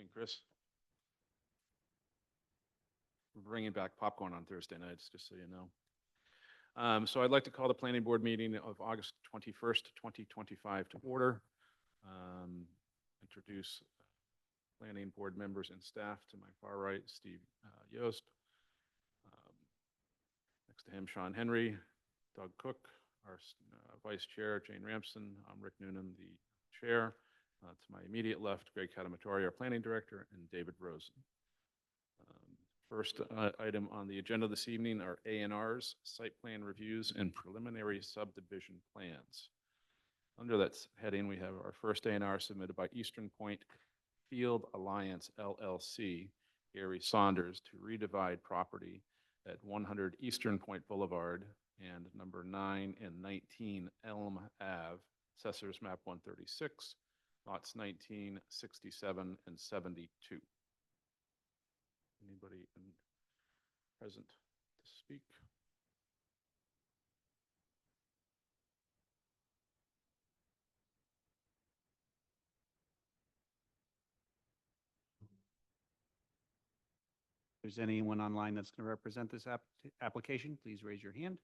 Evening, Chris. We're bringing back popcorn on Thursday nights, just so you know. So I'd like to call the planning board meeting of August 21st, 2025 to order. Introduce planning board members and staff. To my far right, Steve Yost. Next to him, Sean Henry, Doug Cook, our vice chair, Jane Ramsden. I'm Rick Noonan, the chair. To my immediate left, Greg Catamatori, our planning director, and David Rosen. First item on the agenda this evening are A&Rs, site plan reviews, and preliminary subdivision plans. Under that heading, we have our first A&R submitted by Eastern Point Field Alliance LLC, Gary Saunders, to redivide property at 100 Eastern Point Boulevard and number 9 and 19 Elm Ave, Assessors Map 136, lots 19, 67, and 72. Anybody present to speak? If there's anyone online that's going to represent this application, please raise your hand.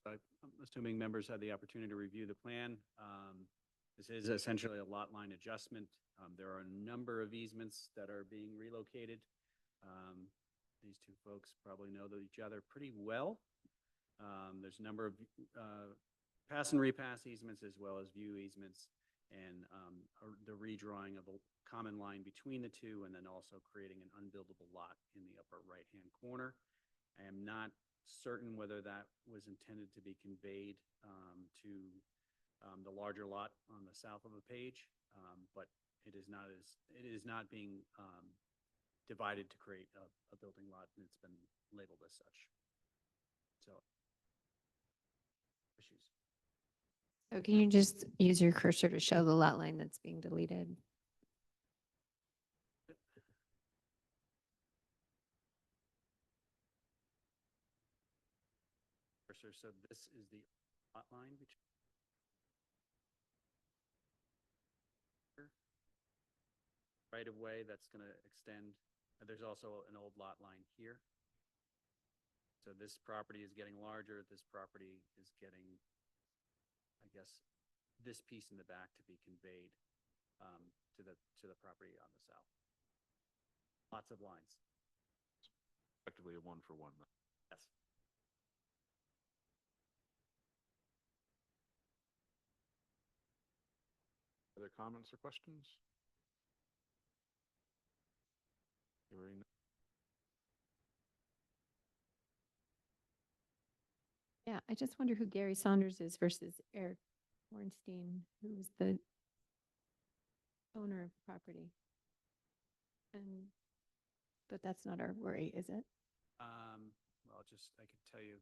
So I'm assuming members had the opportunity to review the plan. This is essentially a lot line adjustment. There are a number of easements that are being relocated. These two folks probably know each other pretty well. There's a number of pass and repass easements as well as view easements, and the redrawing of a common line between the two, and then also creating an unbuildable lot in the upper right-hand corner. I am not certain whether that was intended to be conveyed to the larger lot on the south of the page, but it is not being divided to create a building lot, and it's been labeled as such. So, issues. So can you just use your cursor to show the lot line that's being deleted? So this is the lot line between right of way that's going to extend. There's also an old lot line here. So this property is getting larger. This property is getting, I guess, this piece in the back to be conveyed to the property on the south. Lots of lines. Effectively a one-for-one. Yes. Other comments or questions? Hearing none. Yeah, I just wonder who Gary Saunders is versus Eric Ornstein, who was the owner of the property. But that's not our worry, is it? Well, I could tell you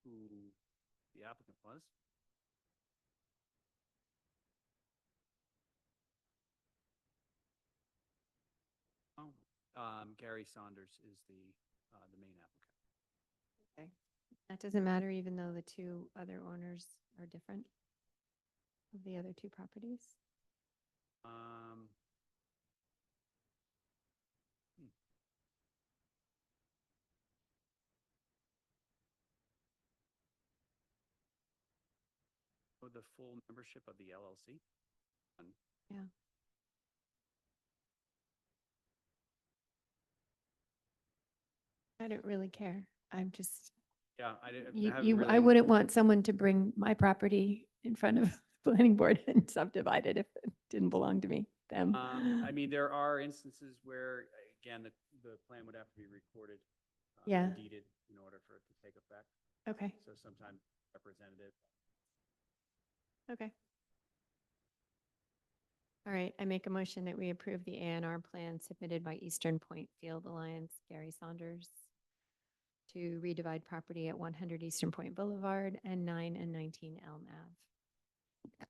who the applicant was. Gary Saunders is the main applicant. Okay. That doesn't matter even though the two other owners are different of the other two properties? The full membership of the LLC? Yeah. I don't really care. I'm just, Yeah, I didn't. I wouldn't want someone to bring my property in front of the planning board and subdivide it if it didn't belong to me, them. I mean, there are instances where, again, the plan would have to be recorded. Yeah. And deeded in order for it to take effect. Okay, So sometimes representative. okay. All right, I make a motion that we approve the A and R plan submitted by Eastern Point Field Alliance, Gary Saunders, to redivide property at 100 Eastern Point Boulevard and 9 and 19 Elm Ave.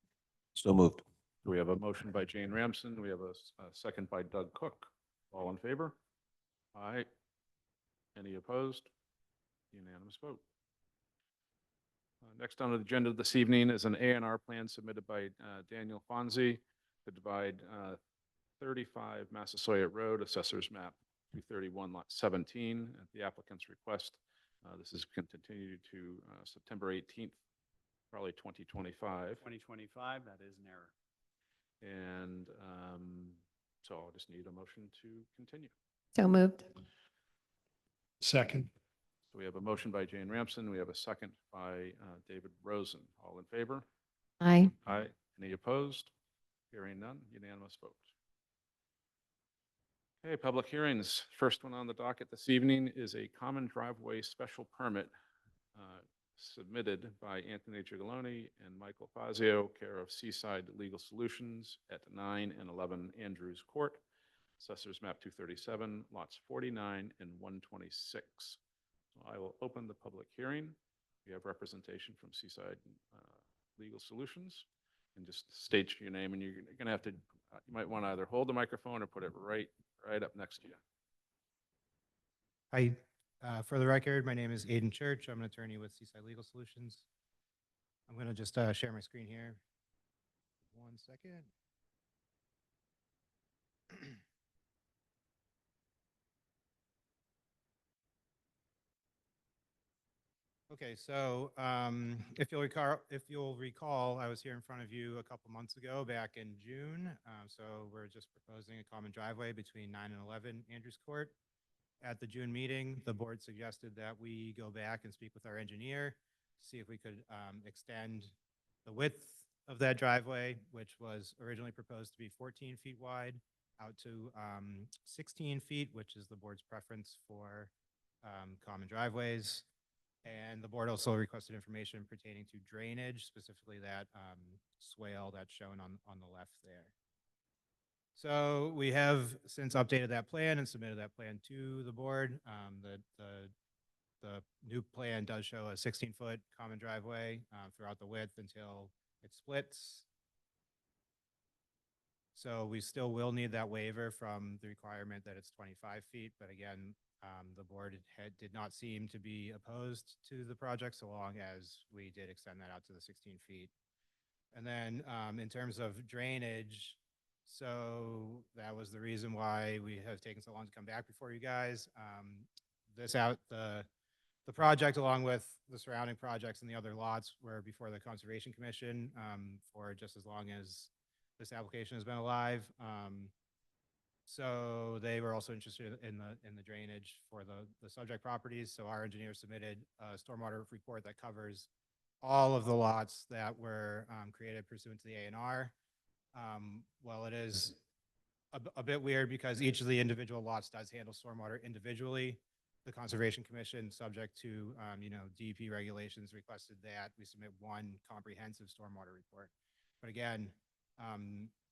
So moved. We have a motion by Jane Ramsden. We have a second by Doug Cook. All in favor? Aye. Any opposed? Unanimous vote. Next on the agenda this evening is an A and R plan submitted by Daniel Fonzie to divide 35 Massasoit Road, Assessors Map 231, Lot 17, at the applicant's request. This is continued to September 18th, probably 2025. 2025, that is an error. And so I'll just need a motion to continue. So moved. Second. So we have a motion by Jane Ramsden. We have a second by David Rosen. All in favor? Aye. Aye. Any opposed? Hearing none, unanimous vote. Okay, public hearings. First one on the docket this evening is a common driveway special permit submitted by Anthony Gigalone and Michael Fazio, care of Seaside Legal Solutions at 9 and 11 Andrews Court, Assessors Map 237, lots 49 and 126. So I will open the public hearing. We have representation from Seaside Legal Solutions. And just state your name, and you're going to have to, you might want to either hold the microphone or put it right up next to you. Hi, for the record, my name is Aiden Church. I'm an attorney with Seaside Legal Solutions. I'm going to just share my screen here. 1 second. Okay, so if you'll recall, I was here in front of you a couple months ago, back in June. So we're just proposing a common driveway between 9 and 11 Andrews Court. At the June meeting, the board suggested that we go back and speak with our engineer, see if we could extend the width of that driveway, which was originally proposed to be 14 feet wide, out to 16 feet, which is the board's preference for common driveways. And the board also requested information pertaining to drainage, specifically that swale that's shown on the left there. So we have since updated that plan and submitted that plan to the board. The new plan does show a 16-foot common driveway throughout the width until it splits. So we still will need that waiver from the requirement that it's 25 feet. But again, the board did not seem to be opposed to the project so long as we did extend that out to the 16 feet. And then in terms of drainage, so that was the reason why we have taken so long to come back before you guys. The project, along with the surrounding projects and the other lots, were before the Conservation Commission for just as long as this application has been alive. So they were also interested in the drainage for the subject properties. So our engineer submitted a stormwater report that covers all of the lots that were created pursuant to the A&R. Well, it is a bit weird because each of the individual lots does handle stormwater individually. The Conservation Commission, subject to DEP regulations, requested that we submit one comprehensive stormwater report. But again,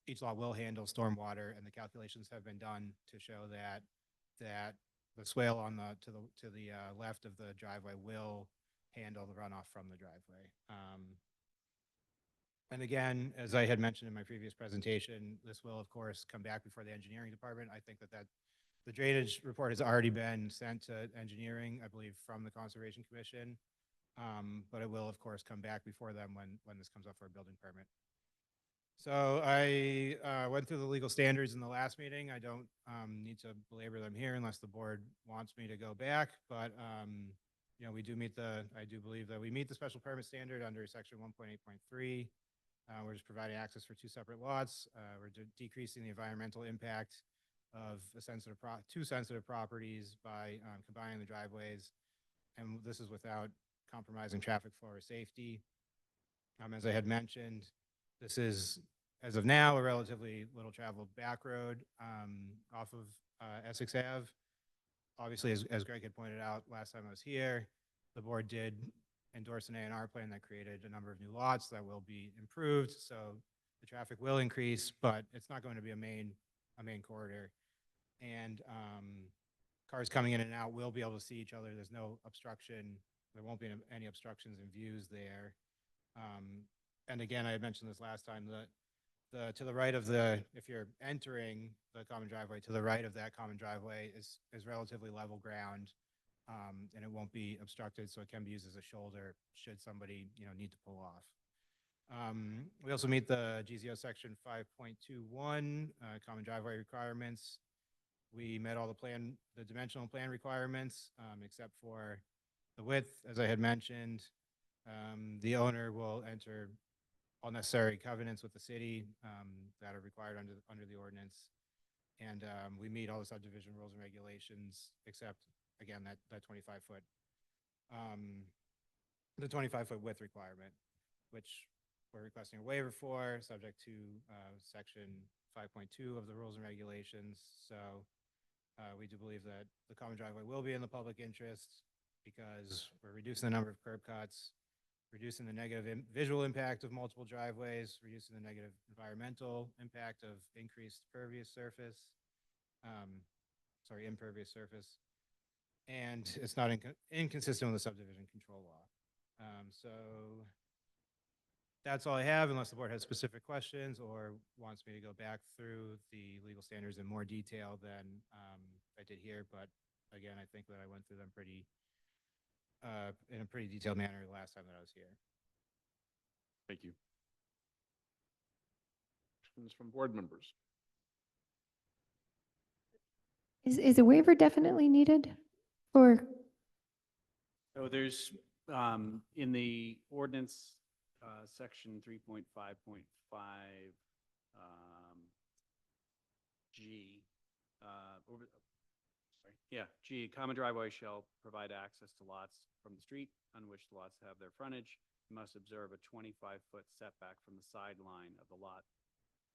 each lot will handle stormwater, and the calculations have been done to show that the swale to the left of the driveway will handle the runoff from the driveway. And again, as I had mentioned in my previous presentation, this will, of course, come back before the engineering department. I think that the drainage report has already been sent to engineering, I believe, from the Conservation Commission. But it will, of course, come back before them when this comes up for a building permit. So I went through the legal standards in the last meeting. I don't need to belabor them here unless the board wants me to go back. But we do I do believe that we meet the special permit standard under section 1.8.3. We're just providing access for two separate lots. We're decreasing the environmental impact of two sensitive properties by combining the driveways. And this is without compromising traffic flow or safety. As I had mentioned, this is, as of now, a relatively little traveled back road off of Essex Ave. Obviously, as Greg had pointed out last time I was here, the board did endorse an A&R plan that created a number of new lots that will be improved. So the traffic will increase, but it's not going to be a main corridor. And cars coming in and out will be able to see each other. There's no obstruction. There won't be any obstructions in views there. And again, I had mentioned this last time, to the right of if you're entering the common driveway, to the right of that common driveway is relatively level ground, and it won't be obstructed, so it can be used as a shoulder should somebody, need to pull off. We also meet the GZO section 5.21, common driveway requirements. We met all the dimensional plan requirements, except for the width, as I had mentioned. The owner will enter all necessary covenants with the city that are required under the ordinance. And we meet all the subdivision rules and regulations, except, again, that 25-foot, the 25-foot width requirement, which we're requesting a waiver for, subject to section 5.2 of the rules and regulations. So we do believe that the common driveway will be in the public interest because we're reducing the number of curb cuts, reducing the negative visual impact of multiple driveways, reducing the negative environmental impact of increased impervious surface, and it's not inconsistent with the subdivision control law. So that's all I have, unless the board has specific questions or wants me to go back through the legal standards in more detail than I did here. But again, I think that I went through them in a pretty detailed manner the last time that I was here. Thank you. Questions from board members? Is a waiver definitely needed? Or, So there's, in the ordinance, section 3.5.5, G, G, common driveway shall provide access to lots from the street on which the lots have their frontage. You must observe a 25-foot setback from the sideline of the lot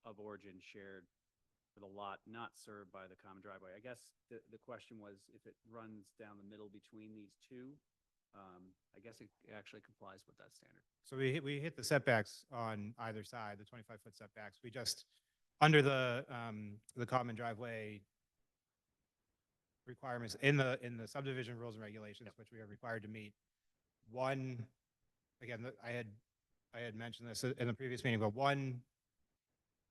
of origin shared for the lot not served by the common driveway. I guess the question was if it runs down the middle between these two, I guess it actually complies with that standard. So we hit the setbacks on either side, the 25-foot setbacks. We just, under the common driveway requirements in the subdivision rules and regulations, which we are required to meet, again, I had mentioned this in the previous meeting, but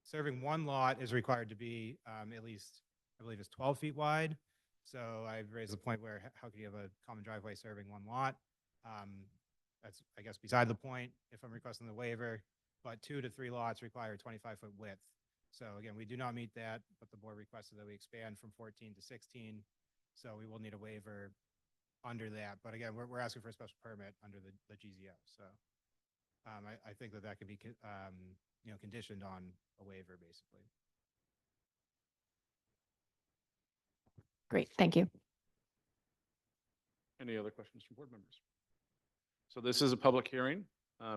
serving one lot is required to be at least, I believe it's 12 feet wide. So I've raised the point where how could you have a common driveway serving one lot? That's, I guess, beside the point if I'm requesting the waiver, but 2 to 3 lots require 25-foot width. So again, we do not meet that, but the board requested that we expand from 14 to 16. So we will need a waiver under that. But again, we're asking for a special permit under the GZO. So I think that could be, conditioned on a waiver, basically. great, thank you. Any other questions from board members? So this is a public hearing.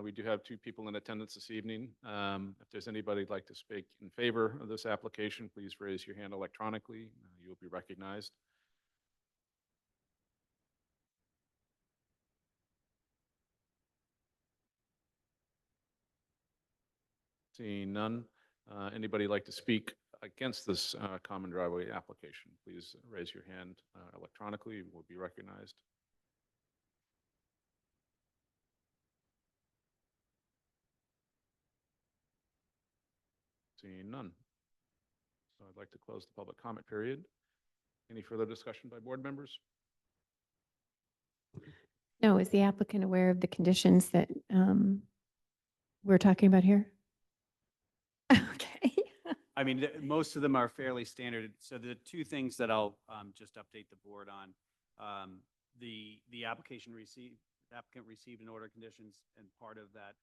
We do have 2 people in attendance this evening. If there's anybody who'd like to speak in favor of this application, please raise your hand electronically. You will be recognized. Seeing none. Anybody like to speak against this common driveway application? Please raise your hand electronically. You will be recognized. Seeing none. So I'd like to close the public comment period. Any further discussion by board members? No, is the applicant aware of the conditions that we're talking about here? Okay. I mean, most of them are fairly standard. So the 2 things that I'll just update the board on, the applicant received an order of conditions, and part of that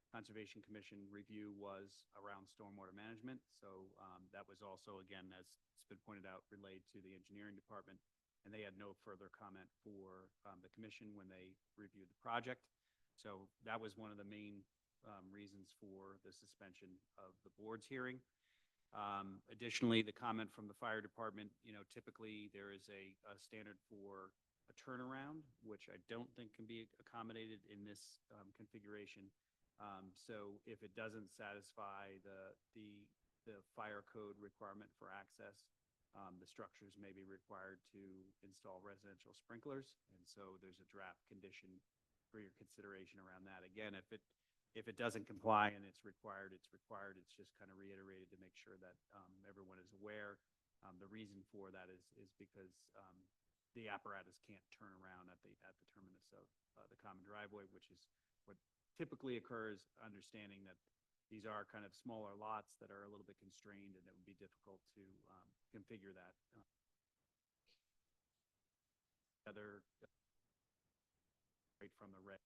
Conservation Commission review was around stormwater management. So that was also, again, as it's been pointed out, relayed to the engineering department. And they had no further comment for the commission when they reviewed the project. So that was one of the main reasons for the suspension of the board's hearing. Additionally, the comment from the fire department, typically there is a standard for a turnaround, which I don't think can be accommodated in this configuration. So if it doesn't satisfy the fire code requirement for access, the structures may be required to install residential sprinklers. And so there's a draft condition for your consideration around that. Again, if it doesn't comply and it's required, it's required. It's just kind of reiterated to make sure that everyone is aware. The reason for that is because the apparatus can't turn around at the terminus of the common driveway, which is what typically occurs, understanding that these are kind of smaller lots that are a little bit constrained, and it would be difficult to configure that. Other right from the red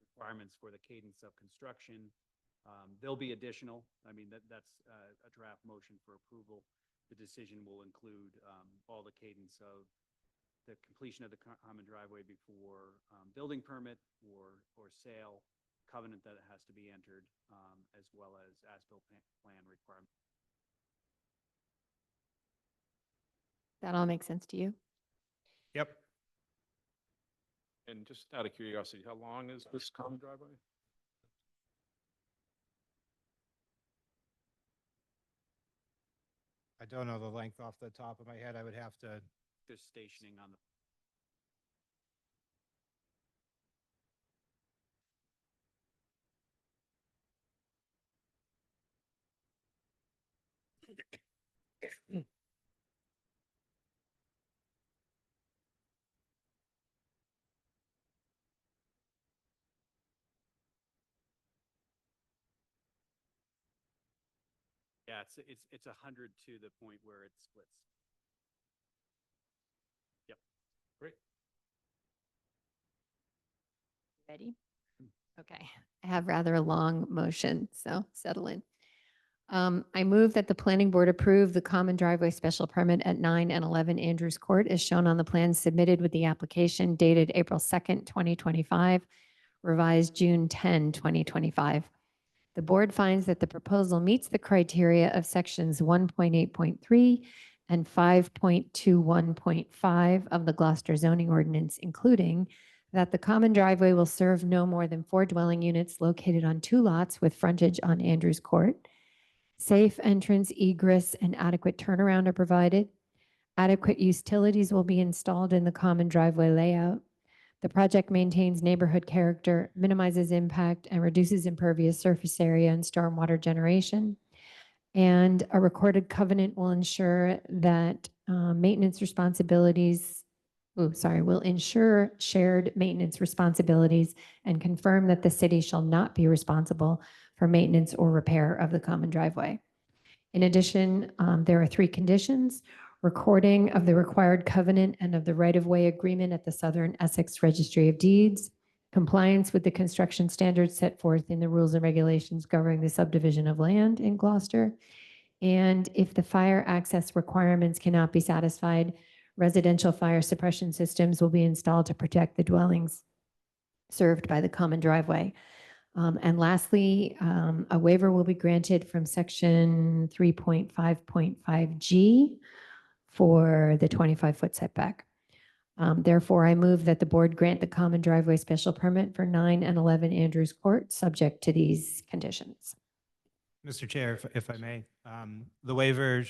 requirements for the cadence of construction. There'll be additional. I mean, that's a draft motion for approval. The decision will include all the cadence of the completion of the common driveway before building permit or sale, covenant that has to be entered, as well as as-built plan requirement. That all makes sense to you? Yep. And just out of curiosity, how long is this common driveway? I don't know the length off the top of my head. I would have to, There's stationing on the. Yeah, it's 100 to the point where it splits. Yep. Great. Ready? Okay, I have rather a long motion, so settle in. I move that the planning board approve the common driveway special permit at 9 and 11 Andrews Court as shown on the plan submitted with the application dated April 2nd, 2025, revised June 10, 2025. The board finds that the proposal meets the criteria of sections 1.8.3 and 5.21.5 of the Gloucester zoning ordinance, including that the common driveway will serve no more than 4 dwelling units located on 2 lots with frontage on Andrews Court. Safe entrance, egress, and adequate turnaround are provided. Adequate utilities will be installed in the common driveway layout. The project maintains neighborhood character, minimizes impact, and reduces impervious surface area and stormwater generation. And a recorded covenant will ensure that maintenance responsibilities, will ensure shared maintenance responsibilities and confirm that the city shall not be responsible for maintenance or repair of the common driveway. In addition, there are 3 conditions: recording of the required covenant and of the right-of-way agreement at the Southern Essex Registry of Deeds, compliance with the construction standards set forth in the rules and regulations governing the subdivision of land in Gloucester, and if the fire access requirements cannot be satisfied, residential fire suppression systems will be installed to protect the dwellings served by the common driveway. And lastly, a waiver will be granted from section 3.5.5G for the 25-foot setback. Therefore, I move that the board grant the common driveway special permit for 9 and 11 Andrews Court, subject to these conditions. Mr. Chair, if I may, the waiver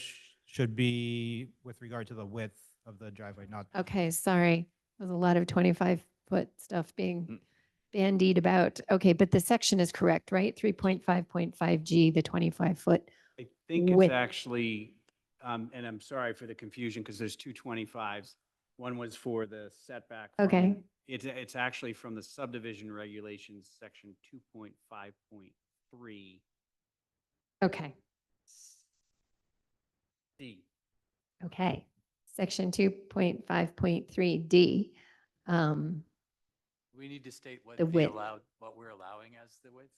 should be with regard to the width of the driveway, not. Okay, sorry. There's a lot of 25-foot stuff being bandied about. Okay, but the section is correct, right? 3.5.5G, the 25-foot. I think it's With- actually, and I'm sorry for the confusion because there's 2 25s. One was for the setback. from- Okay. It's actually from the subdivision regulations, section 2.5.3 Okay, D. okay. Section 2.5.3D. We need to state what The the width. allowed, what we're allowing as the width.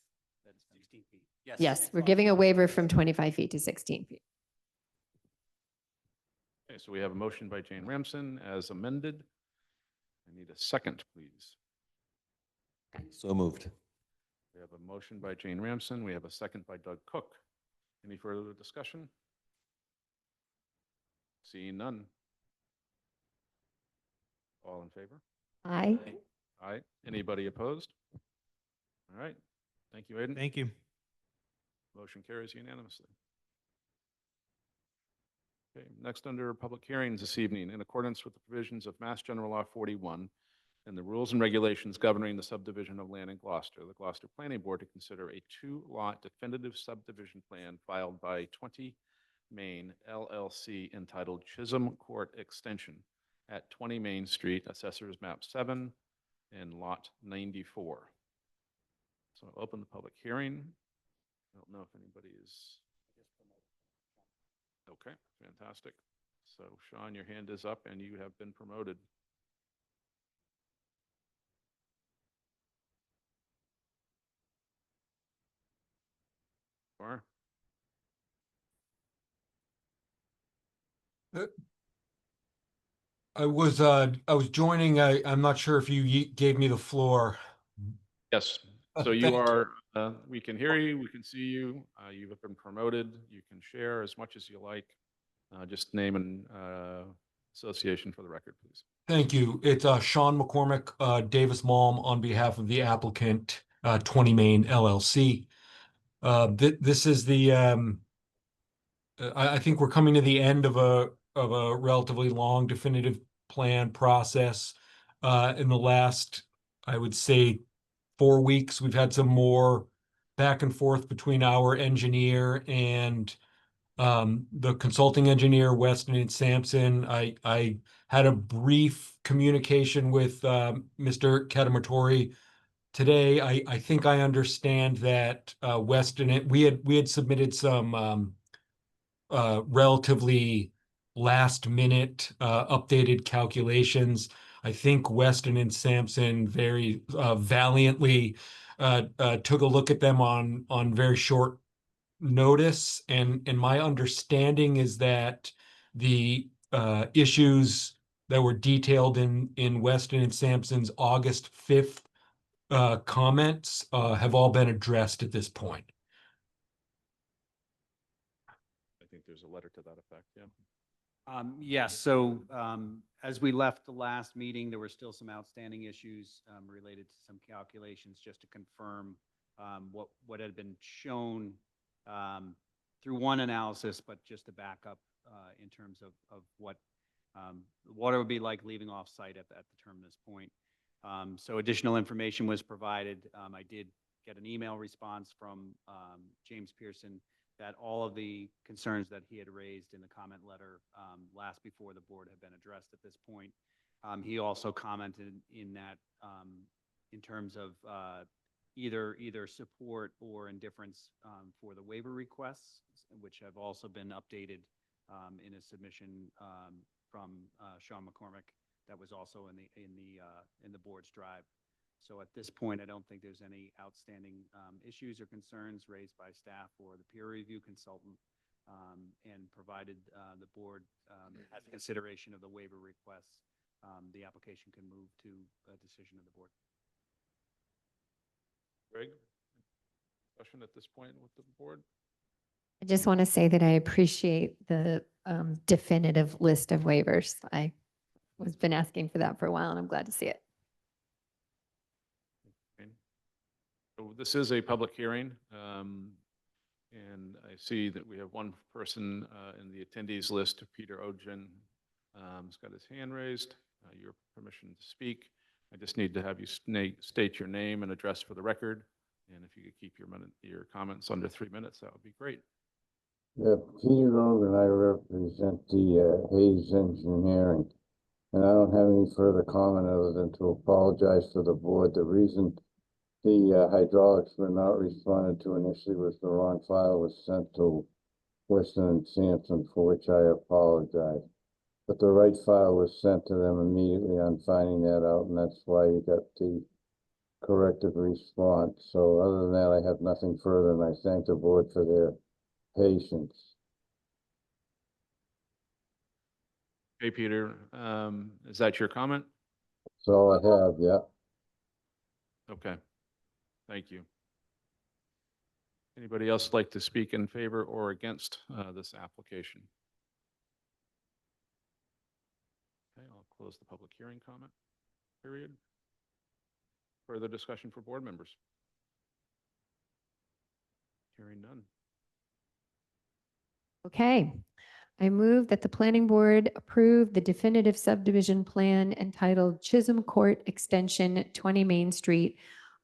That's 16 feet. Yes, we're giving a waiver from 25 feet to 16 feet. Okay, so we have a motion by Jane Ramsden as amended. I need a second, please. So moved. We have a motion by Jane Ramsden. We have a second by Doug Cook. Any further discussion? Seeing none. All in favor? Aye. Aye. Anybody opposed? All right. Thank you, Aiden. Thank you. Motion carries unanimously. Okay, next under public hearings this evening, in accordance with the provisions of Mass General Law 41 and the rules and regulations governing the subdivision of land in Gloucester, the Gloucester Planning Board to consider a two-lot definitive subdivision plan filed by 20 Main LLC entitled Chisholm Court Extension at 20 Main Street, Assessors Map 7 and Lot 94. So I'll open the public hearing. I don't know if anybody is. Okay, fantastic. So Sean, your hand is up and you have been promoted. Or I was joining, I'm not sure if you gave me the floor. yes, so Thank you you. are, we can hear you, we can see you. You have been promoted. You can share as much as you like. Just name and association for the record, please. Thank you. It's Sean McCormick, Davis Malm on behalf of the applicant, 20 Main LLC. This is the, I think we're coming to the end of a relatively long definitive plan process. In the last, I would say, 4 weeks, we've had some more back and forth between our engineer and the consulting engineer, Weston and Sampson. I had a brief communication with Mr. Katamatori today. I think I understand that Weston, we had submitted some relatively last minute updated calculations. I think Weston and Sampson very valiantly took a look at them on very short notice, and my understanding is that the issues that were detailed in Weston and Sampson's August 5th comments have all been addressed at this point. I think there's a letter to that effect, yeah. Yes, so as we left the last meeting, there were still some outstanding issues related to some calculations, just to confirm what had been shown through one analysis, but just to back up in terms of what the water would be like leaving off-site at the terminus point. So additional information was provided. I did get an email response from James Pearson that all of the concerns that he had raised in the comment letter last before the board had been addressed at this point. He also commented in that in terms of either support or indifference for the waiver requests, which have also been updated in a submission from Sean McCormick that was also in the board's drive. So at this point, I don't think there's any outstanding issues or concerns raised by staff or the peer review consultant, and provided the board has consideration of the waiver requests, the application can move to a decision of the board. Greg, discussion at this point with the board? I just want to say that I appreciate the definitive list of waivers. I was been asking for that for a while, and I'm glad to see it. Okay. So this is a public hearing, and I see that we have one person in the attendees list, Peter Ogen, has got his hand raised. Your permission to speak. I just need to have you state your name and address for the record, and if you could keep your comments under 3 minutes, that would be great. Yeah, Peter Rogan, I represent the Hayes Engineering, and I don't have any further comment other than to apologize to the board. The reason the hydraulics were not responded to initially was the wrong file was sent to Weston and Sampson, for which I apologize. But the right file was sent to them immediately on finding that out, and that's why you got the corrective response. So other than that, I have nothing further, and I thank the board for their patience. Okay, Peter, is that your comment? That's all I have, yeah. Okay, thank you. Anybody else like to speak in favor or against this application? Okay, I'll close the public hearing comment period. Further discussion for board members? Hearing none. Okay. I move that the planning board approve the definitive subdivision plan entitled Chisholm Court Extension 20 Main Street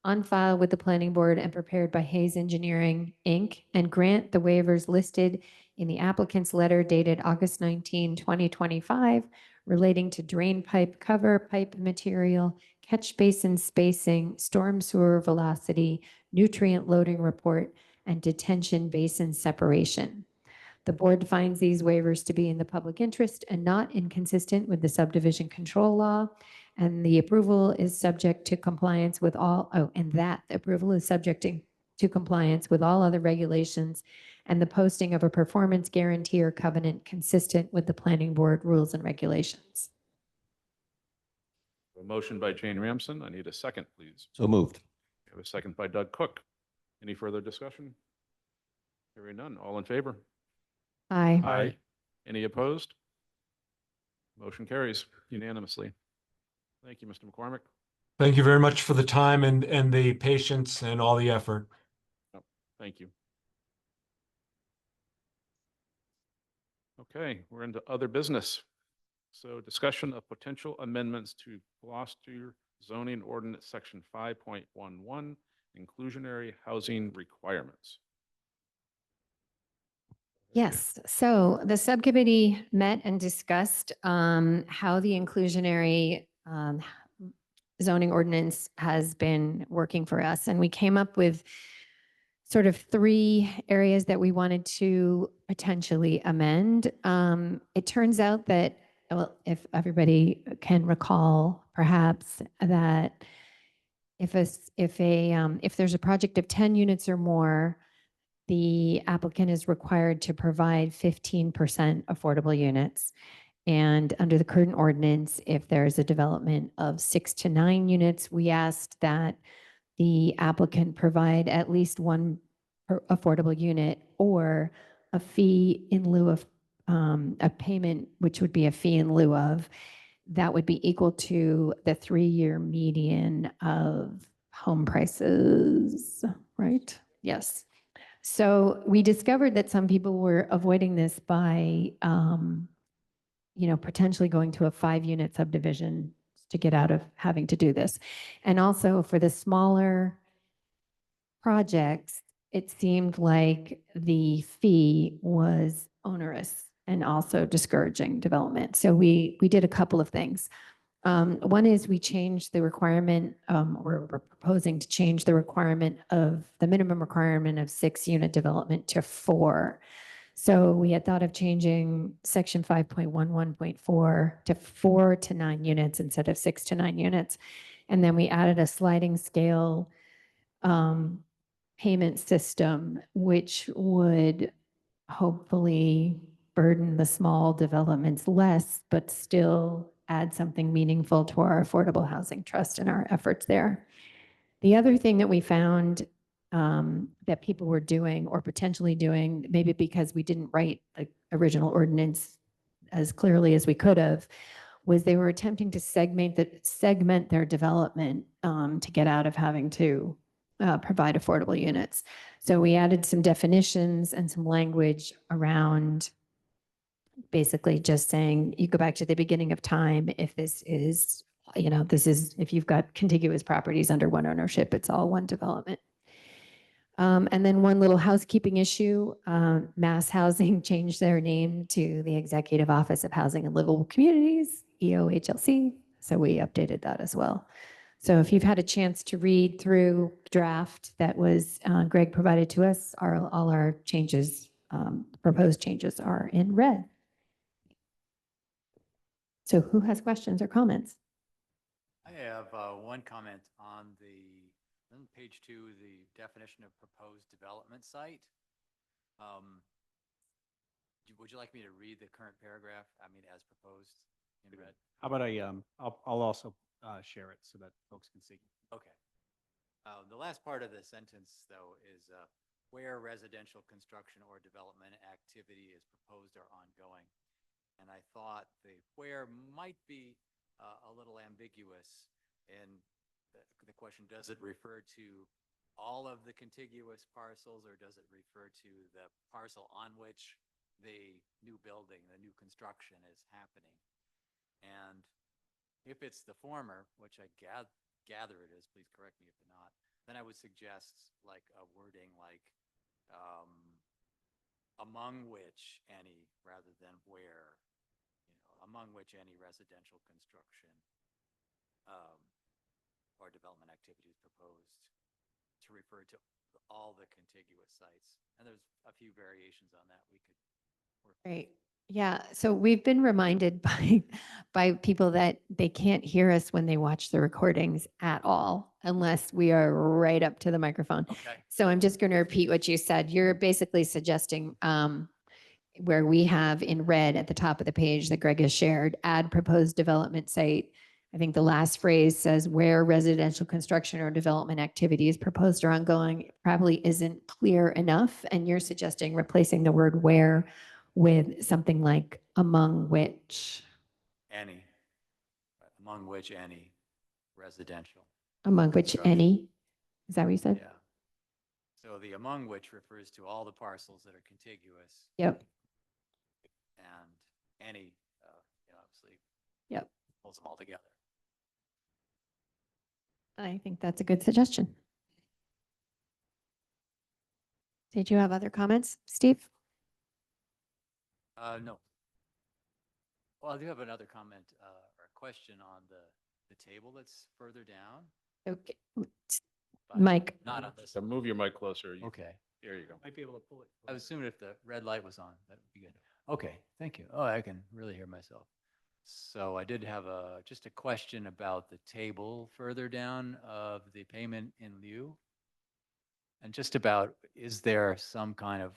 on file with the planning board and prepared by Hayes Engineering, Inc., and grant the waivers listed in the applicant's letter dated August 19, 2025, relating to drain pipe cover, pipe material, catch basin spacing, storm sewer velocity, nutrient loading report, and detention basin separation. The board finds these waivers to be in the public interest and not inconsistent with the subdivision control law. And the approval is subject to compliance with all, and that the approval is subject to compliance with all other regulations and the posting of a performance guarantee or covenant consistent with the planning board rules and regulations. A motion by Jane Ramsden. I need a second, please. So moved. We have a second by Doug Cook. Any further discussion? Hearing none. All in favor? Aye. Any opposed? Motion carries unanimously. Thank you, Mr. McCormick. Thank you very much for the time and the patience and all the effort. Thank you. Okay, we're into other business. So discussion of potential amendments to Gloucester zoning ordinance section 5.11, inclusionary housing requirements. Yes, so the subcommittee met and discussed how the inclusionary zoning ordinance has been working for us. And we came up with sort of 3 areas that we wanted to potentially amend. It turns out that, well, if everybody can recall, perhaps, that if there's a project of 10 units or more, the applicant is required to provide 15% affordable units. And under the current ordinance, if there's a development of 6 to 9 units, we asked that the applicant provide at least one affordable unit or a fee in lieu of a payment, which would be a fee in lieu of, that would be equal to the 3-year median of home prices, right? Yes. So we discovered that some people were avoiding this by, potentially going to a 5-unit subdivision to get out of having to do this. And also for the smaller projects, it seemed like the fee was onerous and also discouraging development. So we did a couple of things. One is we changed the requirement, we're proposing to change the requirement of the minimum requirement of 6-unit development to 4. So we had thought of changing section 5.11.4 to 4 to 9 units instead of 6 to 9 units. And then we added a sliding scale payment system, which would hopefully burden the small developments less, but still add something meaningful to our affordable housing trust and our efforts there. The other thing that we found that people were doing or potentially doing, maybe because we didn't write the original ordinance as clearly as we could have, was they were attempting to segment their development to get out of having to provide affordable units. So we added some definitions and some language around basically just saying, you go back to the beginning of time, if this is, if you've got contiguous properties under one ownership, it's all one development. And then one little housekeeping issue, Mass Housing changed their name to the Executive Office of Housing and Livable Communities, EOHLC. So we updated that as well. So if you've had a chance to read through draft that was Greg provided to us, all our changes, proposed changes are in red. So who has questions or comments? I have one comment on the on page 2, the definition of proposed development site. Would you like me to read the current paragraph? I mean, as proposed in red? How about I'll also share it so that folks can see. Okay. The last part of the sentence, though, is where residential construction or development activity is proposed or ongoing. And I thought the where might be a little ambiguous. And the question, does it refer to all of the contiguous parcels, or does it refer to the parcel on which the new building, the new construction is happening? And if it's the former, which I gather it is, please correct me if not, then I would suggest like a wording like among which any, rather than where, among which any residential construction or development activity is proposed, to refer to all the contiguous sites. And there's a few variations on that we could work with. Right. Yeah. So we've been reminded by people that they can't hear us when they watch the recordings at all, unless we are right up to the microphone. Okay. So I'm just going to repeat what you said. You're basically suggesting where we have in red at the top of the page that Greg has shared, add proposed development site. I think the last phrase says where residential construction or development activity is proposed or ongoing. It probably isn't clear enough. And you're suggesting replacing the word where with something like among which, Any, among which any residential. among which Construction. any. Is that what you said? Yeah. So the among which refers to all the parcels that are contiguous, Yep. and any, obviously. Yep. Pulls them all together. I think that's a good suggestion. Did you have other comments, Steve? No. Well, I do have another comment or a question on the table that's further down. Okay. but Mike. Not on this. So move your mic closer. Okay. There you go. Might be able to pull it. I was assuming if the red light was on, that would be good. Okay, thank you. Oh, I can really hear myself. So I did have just a question about the table further down of the payment in lieu. And just about, is there some kind of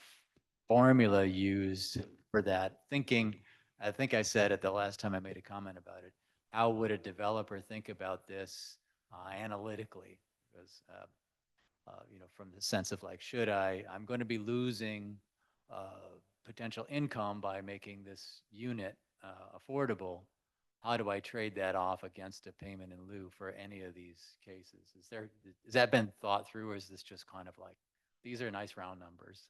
formula used for that? Thinking, I think I said it the last time I made a comment about it, how would a developer think about this analytically? Because, from the sense of like, I'm going to be losing potential income by making this unit affordable. How do I trade that off against a payment in lieu for any of these cases? Has that been thought through, or is this just kind of like, these are nice round numbers?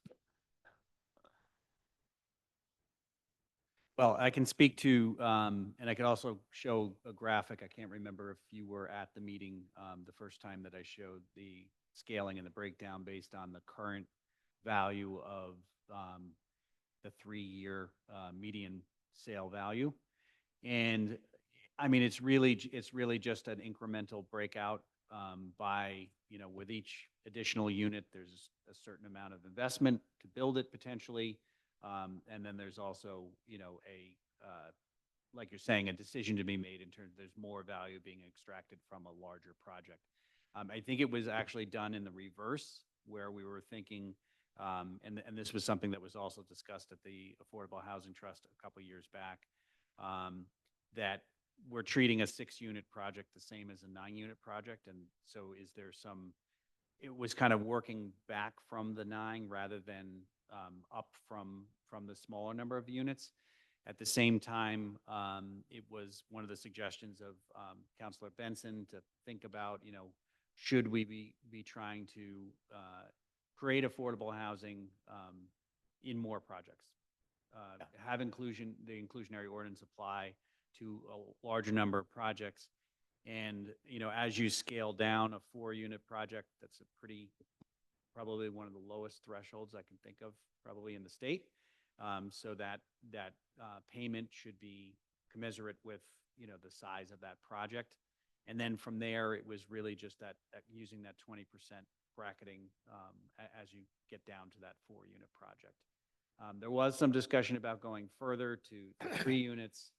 Well, I can speak to, and I could also show a graphic. I can't remember if you were at the meeting the first time that I showed the scaling and the breakdown based on the current value of the 3-year median sale value. And I mean, it's really just an incremental breakout by, with each additional unit, there's a certain amount of investment to build it potentially. And then there's also, like you're saying, a decision to be made in terms, there's more value being extracted from a larger project. I think it was actually done in the reverse, where we were thinking, and this was something that was also discussed at the Affordable Housing Trust a couple of years back, that we're treating a 6-unit project the same as a 9-unit project. And so it was kind of working back from the 9 rather than up from the smaller number of units. At the same time, it was one of the suggestions of Councilor Benson to think about, should we be trying to create affordable housing in more projects? Have the inclusionary ordinance apply to a larger number of projects. And, as you scale down a 4-unit project, that's probably one of the lowest thresholds I can think of probably in the state. So that payment should be commensurate with, the size of that project. And then from there, it was really just that using that 20% bracketing as you get down to that 4-unit project. There was some discussion about going further to 3 units,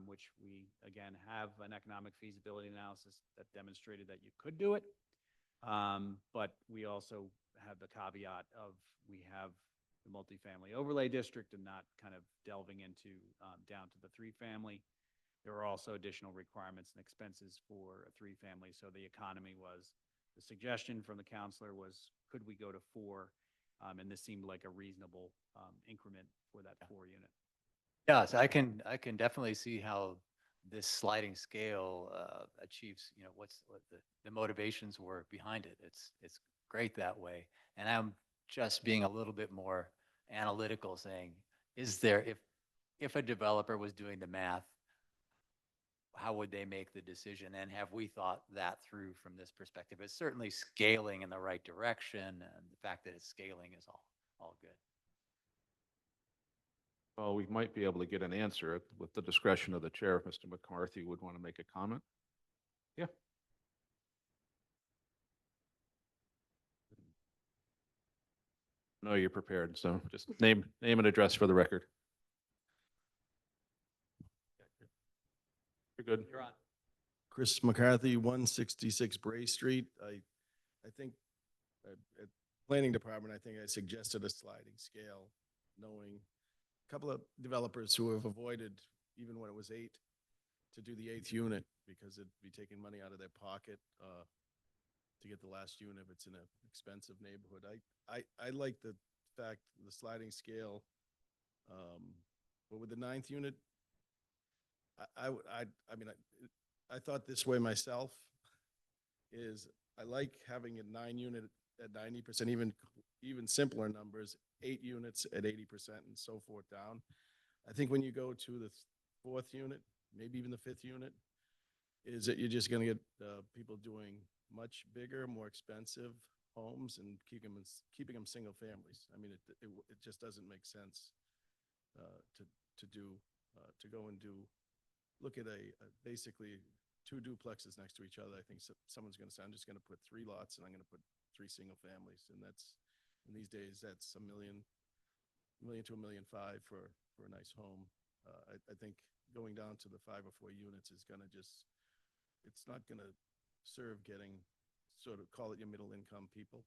which we, again, have an economic feasibility analysis that demonstrated that you could do it. But we also have the caveat of we have the multifamily overlay district and not kind of delving into down to the three-family. There are also additional requirements and expenses for a three-family. So the economy was, the suggestion from the counselor was, could we go to 4? And this seemed like a reasonable increment for that 4-unit. Yes, I can definitely see how this sliding scale achieves, what the motivations were behind it. It's great that way. And I'm just being a little bit more analytical, saying, is there, if a developer was doing the math, how would they make the decision? And have we thought that through from this perspective? It's certainly scaling in the right direction, and the fact that it's scaling is all good. Well, we might be able to get an answer with the discretion of the chair if Mr. McCarthy would want to make a comment. Yeah. No, you're prepared, so just name and address for the record. You're good. You're on. Chris McCarthy, 166 Bray Street. I think at Planning Department, I think I suggested a sliding scale, knowing a couple of developers who have avoided, even when it was 8, to do the 8th unit because it'd be taking money out of their pocket to get the last unit if it's in an expensive neighborhood. I like the fact, the sliding scale, but with the 9th unit, I mean, I thought this way myself, is I like having a 9-unit at 90%, even simpler numbers, 8 units at 80% and so forth down. I think when you go to the 4th unit, maybe even the 5th unit, is that you're just going to get people doing much bigger, more expensive homes and keeping them single families. I mean, it just doesn't make sense to go and look at basically 2 duplexes next to each other. I think someone's going to say, I'm just going to put 3 lots and I'm going to put 3 single families. And in these days, that's $1 million to $1.5 million for a nice home. I think going down to the 5 or 4 units is going to it's not going to serve getting, sort of, call it your middle income people.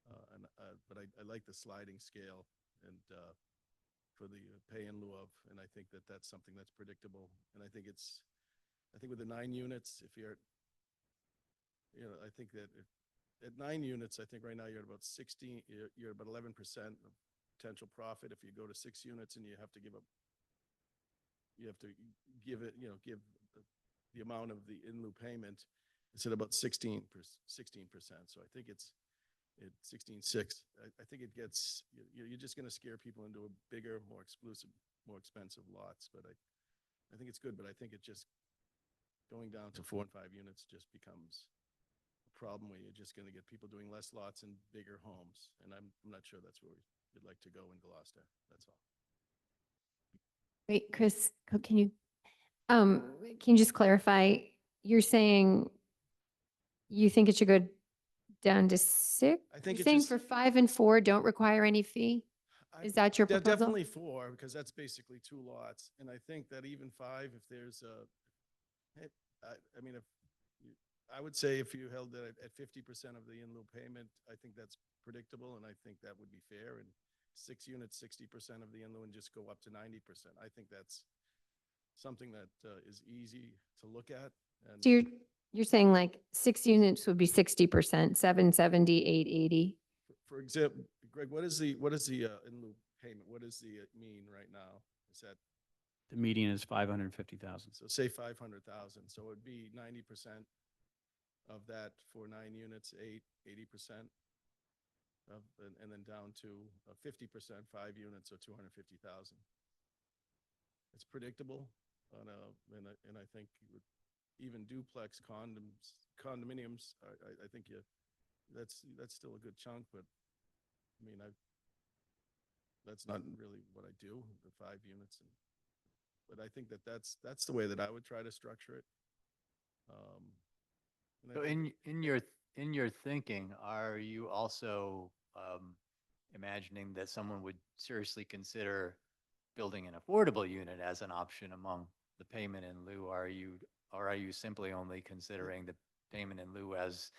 But I like the sliding scale and for the pay in lieu of, and I think that that's something that's predictable. And I think with the 9 units, if you're, I think that at 9 units, I think right now you're at about 16, you're about 11% of potential profit. If you go to 6 units and you have to give it, give the amount of the in lieu payment, it's at about 16%. So I think it's 16.6. I think it gets, you're just going to scare people into a bigger, more exclusive, more expensive lots. But I think it's good, but I think it just going down to 4 and 5 units just becomes a problem where you're just going to get people doing less lots and bigger homes. And I'm not sure that's where we'd like to go in Gloucester. That's all. Wait, Chris, can you just clarify? You're saying you think it should go down to 6? I think You're it saying just- for 5 and 4 don't require any fee? Is that your proposal? Definitely 4, because that's basically 2 lots. And I think that even 5, if there's I mean, I would say if you held it at 50% of the in lieu payment, I think that's predictable, and I think that would be fair. And 6 units, 60% of the in lieu, and just go up to 90%. I think that's something that is easy to look at. And So you're saying like 6 units would be 60%, 770, 880? for example, Greg, what is the in lieu payment? What does the mean right now? Is that, The median is 550,000. so say 500,000, so it'd be 90% of that for 9 units, 80% of, and then down to 50%, 5 units, or 250,000. It's predictable and I think with even duplex condominiums, I think that's still a good chunk, but I mean, that's not really what I do, the 5 units. But I think that's the way that I would try to structure it. And I So think- in your thinking, are you also imagining that someone would seriously consider building an affordable unit as an option among the payment in lieu? Or are you simply only considering the payment in lieu as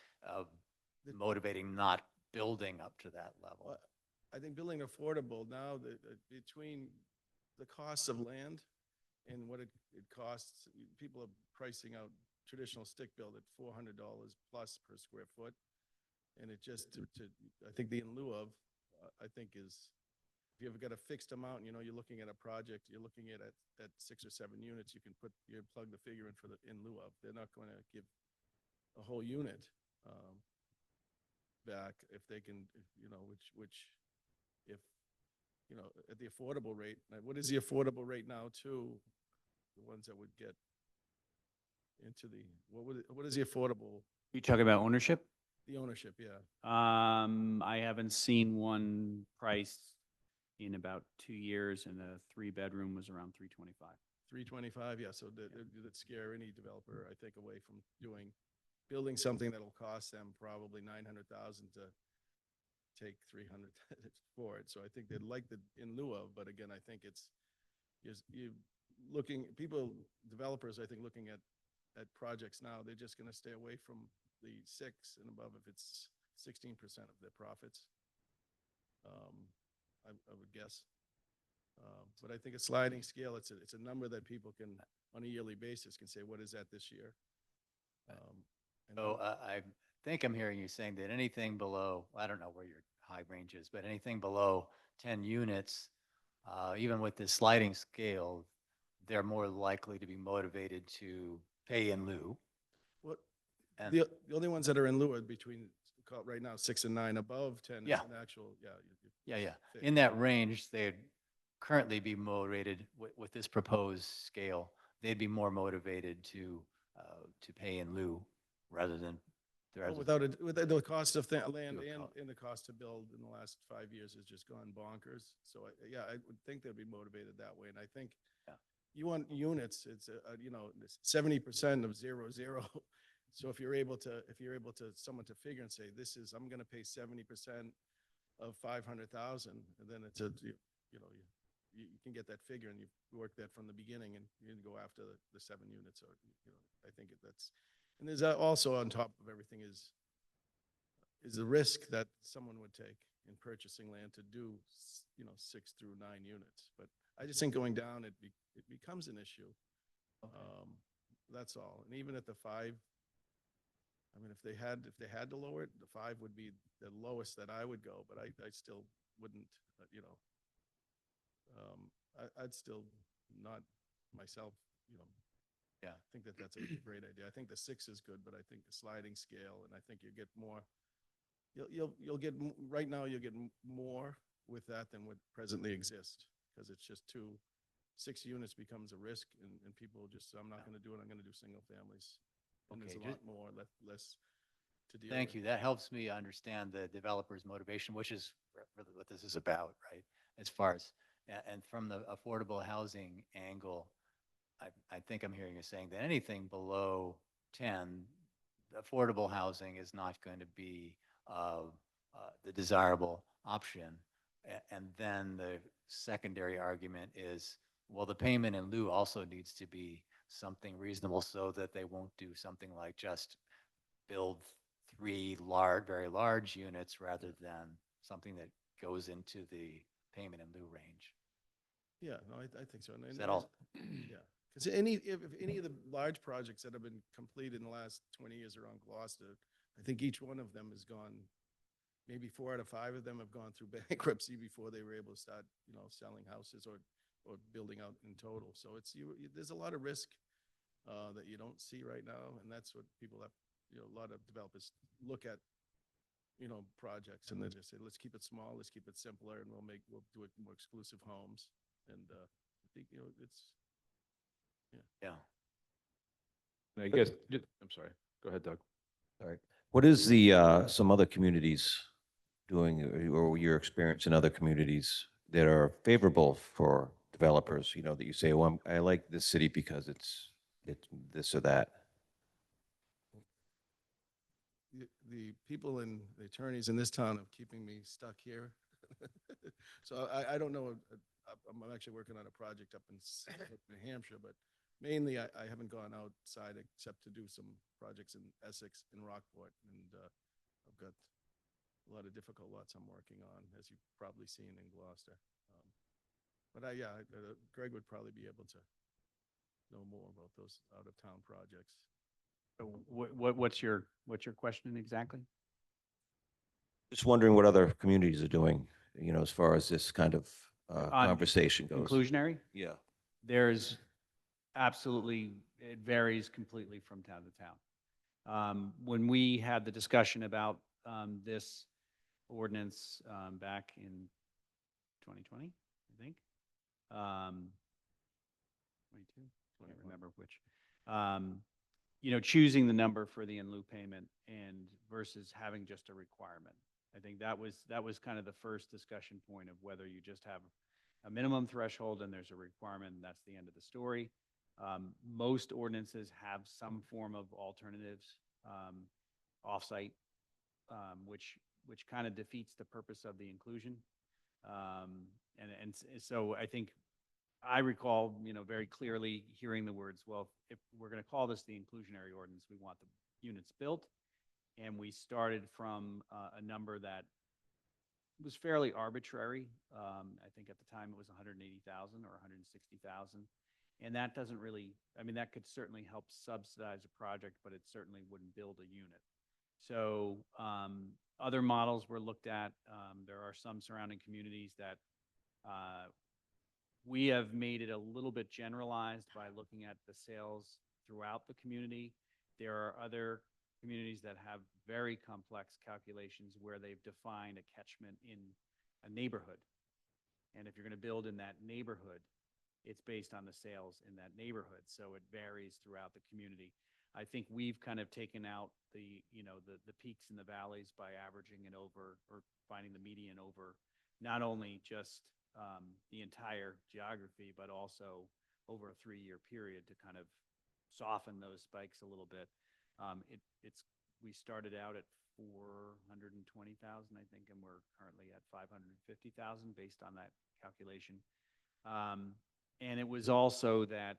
The- motivating not building up to that level? Well, I think building affordable now, between the costs of land and what it costs, people are pricing out traditional stick build at $400 plus per square foot. And it just, I think the in lieu of, I think is, if you ever got a fixed amount, you know, you're looking at a project, you're looking at 6 or 7 units, you plug the figure in for the in lieu of. They're not going to give a whole unit back if they can, you know, which if, you know, at the affordable rate, what is the affordable rate now too? The ones that would get into the, what is the affordable, You talking about ownership? the ownership, yeah. I haven't seen one price in about 2 years, and a 3-bedroom was around 325. 325, yeah, so that scare any developer, I think, away from building something that'll cost them probably 900,000 to take 300 for it. So I think they'd like the in lieu of, but again, I think it's, you looking, developers, I think, looking at projects now, they're just gonna stay away from the 6 and above if it's 16% of their profits. I would guess. But I think a sliding scale, it's a number that people can, on a yearly basis, can say, what is that this year? And So I think I'm hearing you saying that anything below, I don't know where your high range is, but anything below 10 units, even with this sliding scale, they're more likely to be motivated to pay in lieu. What, And the only ones that are in lieu are between, right now, 6 and 9, above 10 is Yeah. an actual, yeah. yeah. fixed. In that range, they'd currently be motivated with this proposed scale. They'd be more motivated to pay in lieu rather than. Well, without the cost of land Do a and, co- and the cost to build in the last 5 years has just gone bonkers. So yeah, I would think they'd be motivated that way. And I think Yeah. you want units, it's, you know, 70% of 0, 0. So if you're able to, someone to figure and say, I'm going to pay 70% of 500,000, and then it's you know, you can get that figure and you work that from the beginning and you can go after the 7 units, or, you know, I think that's, and there's also on top of everything is the risk that someone would take in purchasing land to do, you know, 6 through 9 units. But I just think going down, it becomes an issue. That's all. And even at the 5, I mean, if they had to lower it, the 5 would be the lowest that I would go, but I still wouldn't, you know, I'd still not myself, you know. Yeah. I think that's a great idea. I think the 6 is good, but I think the sliding scale, and I think you get more, you'll get, right now you'll get more with that than what presently exists, because it's just 6 units becomes a risk, and people just, I'm not going to do it, I'm going to do single families. And there's Okay, a lot more, less to deal with. Thank you. That helps me understand the developer's motivation, which is really what this is about, right? As far as, and from the affordable housing angle, I think I'm hearing you saying that anything below 10, affordable housing is not going to be the desirable option. And then the secondary argument is, well, the payment in lieu also needs to be something reasonable so that they won't do something like just build 3 very large units rather than something that goes into the payment in lieu range. Yeah, no, I think so. Is that all? Yeah, because if any of the large projects that have been completed in the last 20 years around Gloucester, I think each one of them has gone, maybe 4 out of 5 of them have gone through bankruptcy before they were able to start, you know, selling houses or building out in total. So it's, there's a lot of risk that you don't see right now, and that's what people have, you know, a lot of developers look at, you know, projects, and they just say, let's keep it small, let's keep it simpler, and we'll do it more exclusive homes. And I think, you know, it's, Yeah. And I guess, I'm sorry, go ahead, Doug. Sorry. What is some other communities doing, or your experience in other communities that are favorable for developers, you know, that you say, well, I like this city because it's this or that? the people and the attorneys in this town are keeping me stuck here. So I don't know, I'm actually working on a project up in New Hampshire, but mainly I haven't gone outside except to do some projects in Essex and Rockport, and I've got a lot of difficult lots I'm working on, as you've probably seen in Gloucester. But Greg would probably be able to know more about those out-of-town projects. So what's your question exactly? Just wondering what other communities are doing, as far as this kind of On conversation goes. Inclusionary? Yeah. There's absolutely, it varies completely from town to town. When we had the discussion about this ordinance back in 2020, I think. 22, can't remember which. Choosing the number for the in lieu payment and versus having just a requirement. I think that was kind of the first discussion point of whether you just have a minimum threshold and there's a requirement and that's the end of the story. Most ordinances have some form of alternatives, offsite, which kind of defeats the purpose of the inclusion. So I think I recall, very clearly hearing the words, well, if we're going to call this the inclusionary ordinance, we want the units built. And we started from a number that was fairly arbitrary. I think at the time it was 180,000 or 160,000. And that doesn't really, that could certainly help subsidize a project, but it certainly wouldn't build a unit. So other models were looked at. There are some surrounding communities that we have made it a little bit generalized by looking at the sales throughout the community. There are other communities that have very complex calculations where they've defined a catchment in a neighborhood. And if you're going to build in that neighborhood, it's based on the sales in that neighborhood. So it varies throughout the community. I think we've kind of taken out the peaks and the valleys by averaging it over or finding the median over not only just the entire geography, but also over a 3-year period to kind of soften those spikes a little bit. We started out at 420,000, I think, and we're currently at 550,000 based on that calculation. And it was also that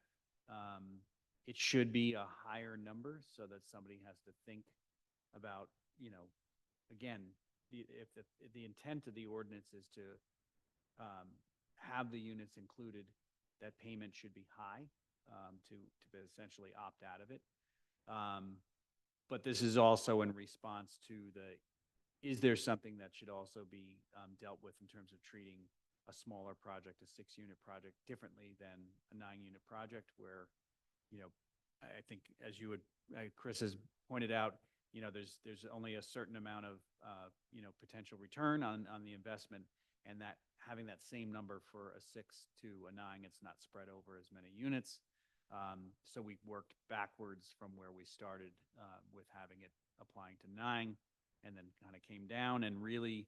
it should be a higher number so that somebody has to think about, again, if the intent of the ordinance is to have the units included, that payment should be high to essentially opt out of it. But this is also in response to is there something that should also be dealt with in terms of treating a smaller project, a 6-unit project, differently than a 9-unit project where, I think as Chris has pointed out, there's only a certain amount of, potential return on the investment, and that having that same number for a 6 to a 9, it's not spread over as many units. So we worked backwards from where we started with having it applying to 9 and then kind of came down. And really,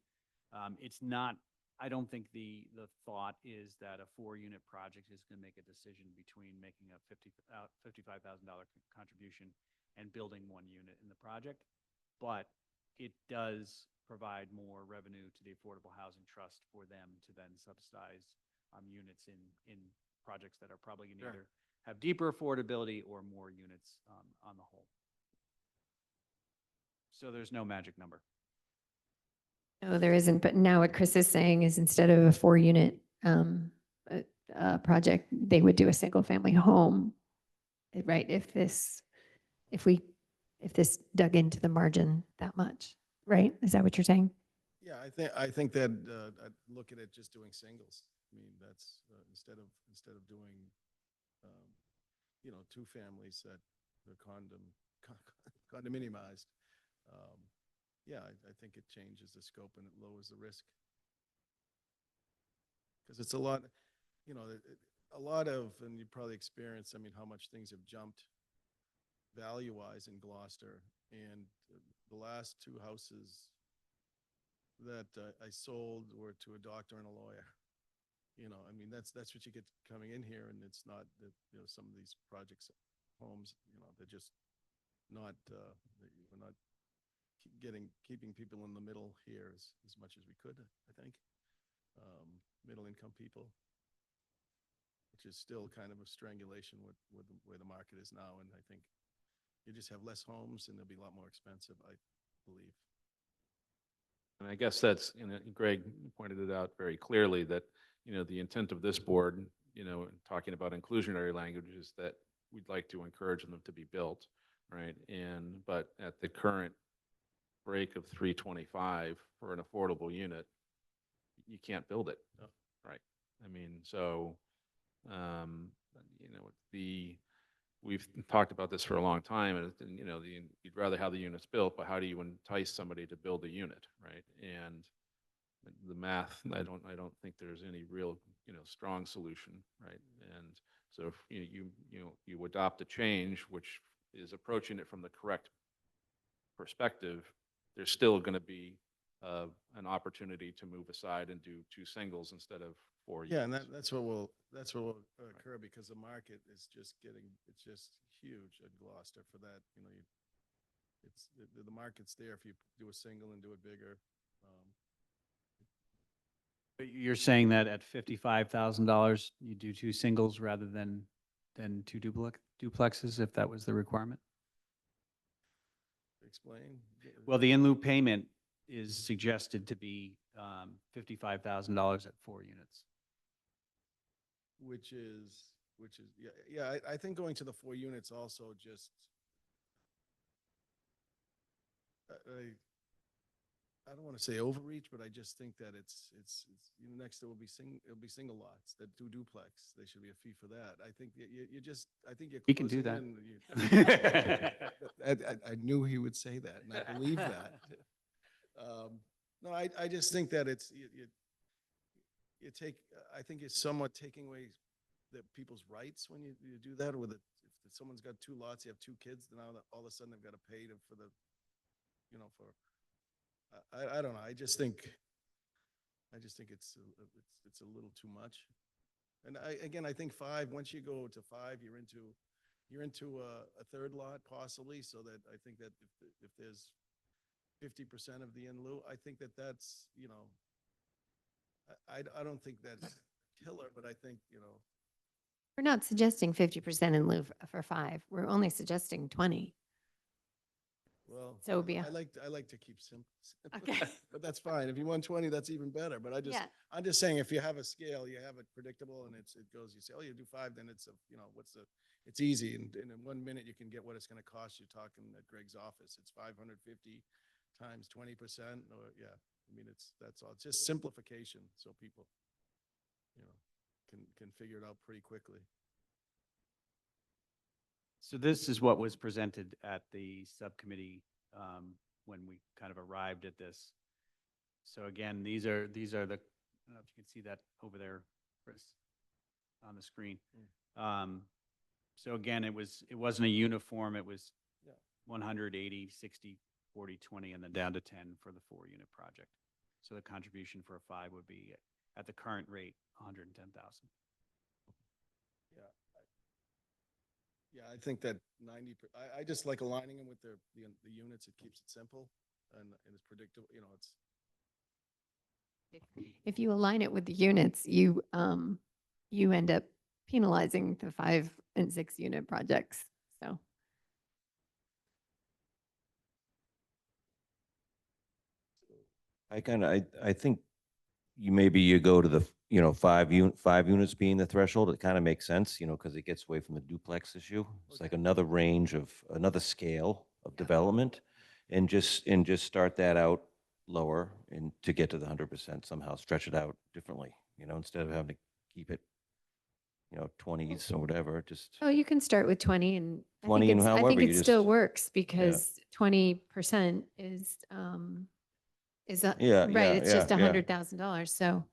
it's not, I don't think the thought is that a 4-unit project is going to make a decision between making a $55,000 contribution and building 1 unit in the project. But it does provide more revenue to the Affordable Housing Trust for them to then subsidize units in projects that are probably going to either have deeper affordability or more units on the whole. So there's no magic number. No, there isn't. But now what Chris is saying is instead of a 4-unit project, they would do a single family home, right? If this dug into the margin that much, right? Is that what you're saying? Yeah, I think that I'd look at it just doing singles. That's instead of doing 2 families that they're condominiumized. I think it changes the scope and it lowers the risk. Because it's a lot, and you probably experienced, how much things have jumped value-wise in Gloucester. And the last 2 houses that I sold were to a doctor and a lawyer. That's what you get coming in here, and it's not that, some of these projects, homes, they're just not, we're not keeping people in the middle here as much as we could, I think. Middle-income people, which is still kind of a strangulation with where the market is now. And I think you just have less homes and they'll be a lot more expensive, I believe. And I guess that's, Greg pointed it out very clearly that, the intent of this board, in talking about inclusionary language is that we'd like to encourage them to be built, right? But at the current break of 325 for an affordable unit, you can't build it, right? I mean, so, we've talked about this for a long time, and you'd rather have the units built, but how do you entice somebody to build a unit, right? And the math, I don't think there's any real, strong solution, right? And so if you adopt a change which is approaching it from the correct perspective, there's still going to be an opportunity to move aside and do 2 singles instead of 4 Yeah, and units. that's what will occur because the market is just it's just huge at Gloucester for that, the market's there if you do a single and do it bigger. But you're saying that at $55,000, you do 2 singles rather than 2 duplexes, if that was the requirement? Explain? Well, the in lieu payment is suggested to be $55,000 at 4 units. Which is, yeah, I think going to the 4 units also just, I don't want to say overreach, but I just think that it's next there will be it'll be single lots that do duplex. There should be a fee for that. I think I think you're. He can do closing that. in- I knew he would say that, and I believe that. No, I just think that it's, you take, I think you're somewhat taking away the people's rights when you do that with it. If someone's got 2 lots, you have 2 kids, then all of a sudden they've got to pay for the, I don't know. I just think it's a little too much. And I think 5, once you go to 5, you're into a 3rd lot possibly, so that I think that if there's 50% of the in lieu, I think that's, I don't think that's killer, but I think, We're not suggesting 50% in lieu for 5. We're only suggesting 20. well, So it would be I like to keep simple. Okay. But that's fine. If you want 20, that's even better. But Yeah. I'm just saying, if you have a scale, you have it predictable, and it goes, you say, oh, you do 5, then it's it's easy. And in 1 minute, you can get what it's going to cost you talking at Greg's office. It's 550 times 20%, or yeah, I mean, that's all. It's just simplification, so people, can figure it out pretty quickly. So this is what was presented at the subcommittee when we kind of arrived at this. So again, these are the, I don't know if you can see that over there, Chris, on the screen. So again, it wasn't a uniform, it was 180, 60, 40, 20, and then down to 10 for the 4-unit project. So the contribution for a 5 would be at the current rate, 110,000. Yeah, I think that I just like aligning them with the units. It keeps it simple and it's predictable, it's. If you align it with the units, you end up penalizing the 5 and 6 unit projects. So I think you go to the, 5 units being the threshold. It kind of makes sense, because it gets away from the duplex issue. It's like another range of, another scale of development, and just start that out lower and to get to the 100%, somehow stretch it out differently, instead of having to keep it, 20s or whatever, just. oh, you can start with 20 and 20 and I think however it you still just- works because 20% is Yeah, right. yeah, It's just yeah, yeah. $100,000. So,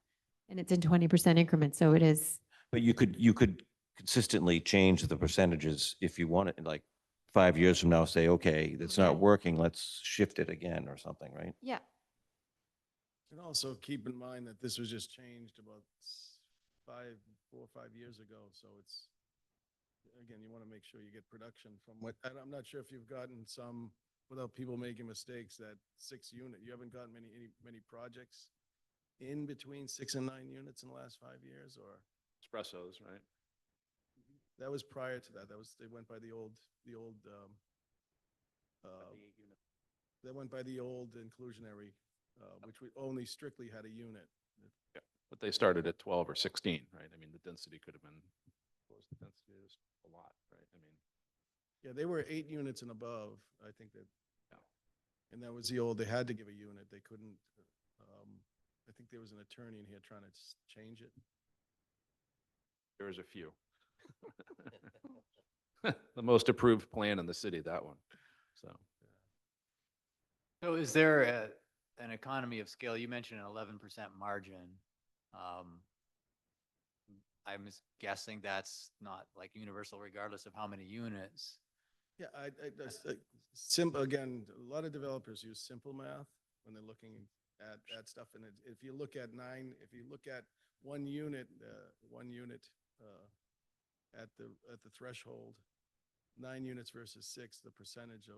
and it's in 20% increments. So it is. But you could consistently change the percentages if you want it, like 5 years from now, say, okay, that's not Okay. working, let's shift it again or something, right? Yeah. And also keep in mind that this was just changed about 4 or 5 years ago. So it's, again, you want to make sure you get production from what, and I'm not sure if you've gotten some, without people making mistakes, that 6 unit, you haven't gotten many projects in between 6 and 9 units in the last 5 years, or? Espressos, right? That was prior to that. They went by the old they went by the old inclusionary which we only strictly had a unit. But they started at 12 or 16, right? I mean, the density could have been, what was the density? It was a lot, right? I mean, Yeah, they were 8 units and above, I think that. Yeah. And that was the old, they had to give a unit, they couldn't, I think there was an attorney in here trying to change it. there was a few. The most approved plan in the city, that one. So, So is there an economy of scale? You mentioned an 11% margin. I'm guessing that's not like universal regardless of how many units. Yeah, that's, simple, again, a lot of developers use simple math when they're looking at stuff. And if you look at if you look at one unit at the threshold, 9 units versus 6, the percentage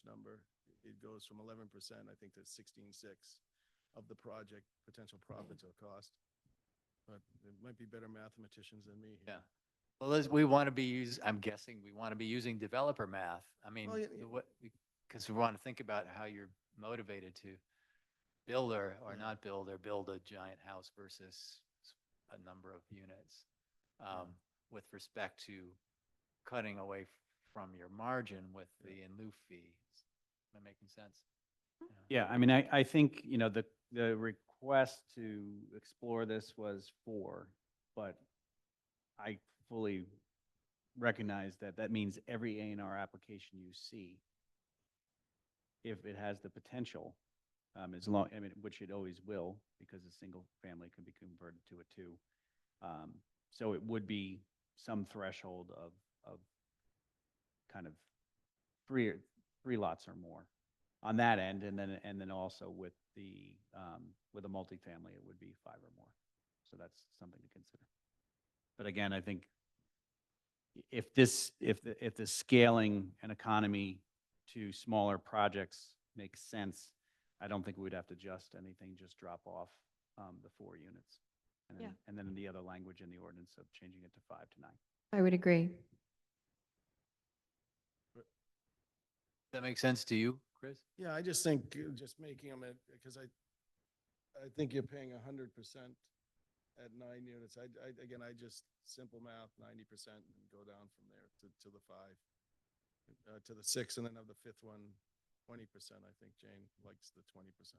number, it goes from 11%, I think, to 16.6 of the project potential profits or cost. But it might be better mathematicians than me here. Yeah. Well, we want to be I'm guessing we want to be using developer math. I mean, Well, yeah, because we want to think about how you're motivated to build or not build a giant house versus a number of units. With respect to cutting away from your margin with the in lieu fee. Am I making sense? Yeah, I mean, I think, the request to explore this was 4, but I fully recognize that that means every A&R application you see, if it has the potential, which it always will, because a single family can be converted to a 2. So it would be some threshold of kind of 3 lots or more on that end, and then also with a multifamily, it would be 5 or more. So that's something to consider. But again, I think if the scaling and economy to smaller projects makes sense, I don't think we'd have to adjust anything, just drop off the 4 units. And then the other language in the ordinance of changing it to 5 to 9. I would agree. Does that make sense to you, Chris? Yeah, I just think just making them because I think you're paying 100% at 9 units. I just simple math, 90% and go down from there to the 5, to the 6, and then of the 5th one, 20%. I think Jane likes the 20%.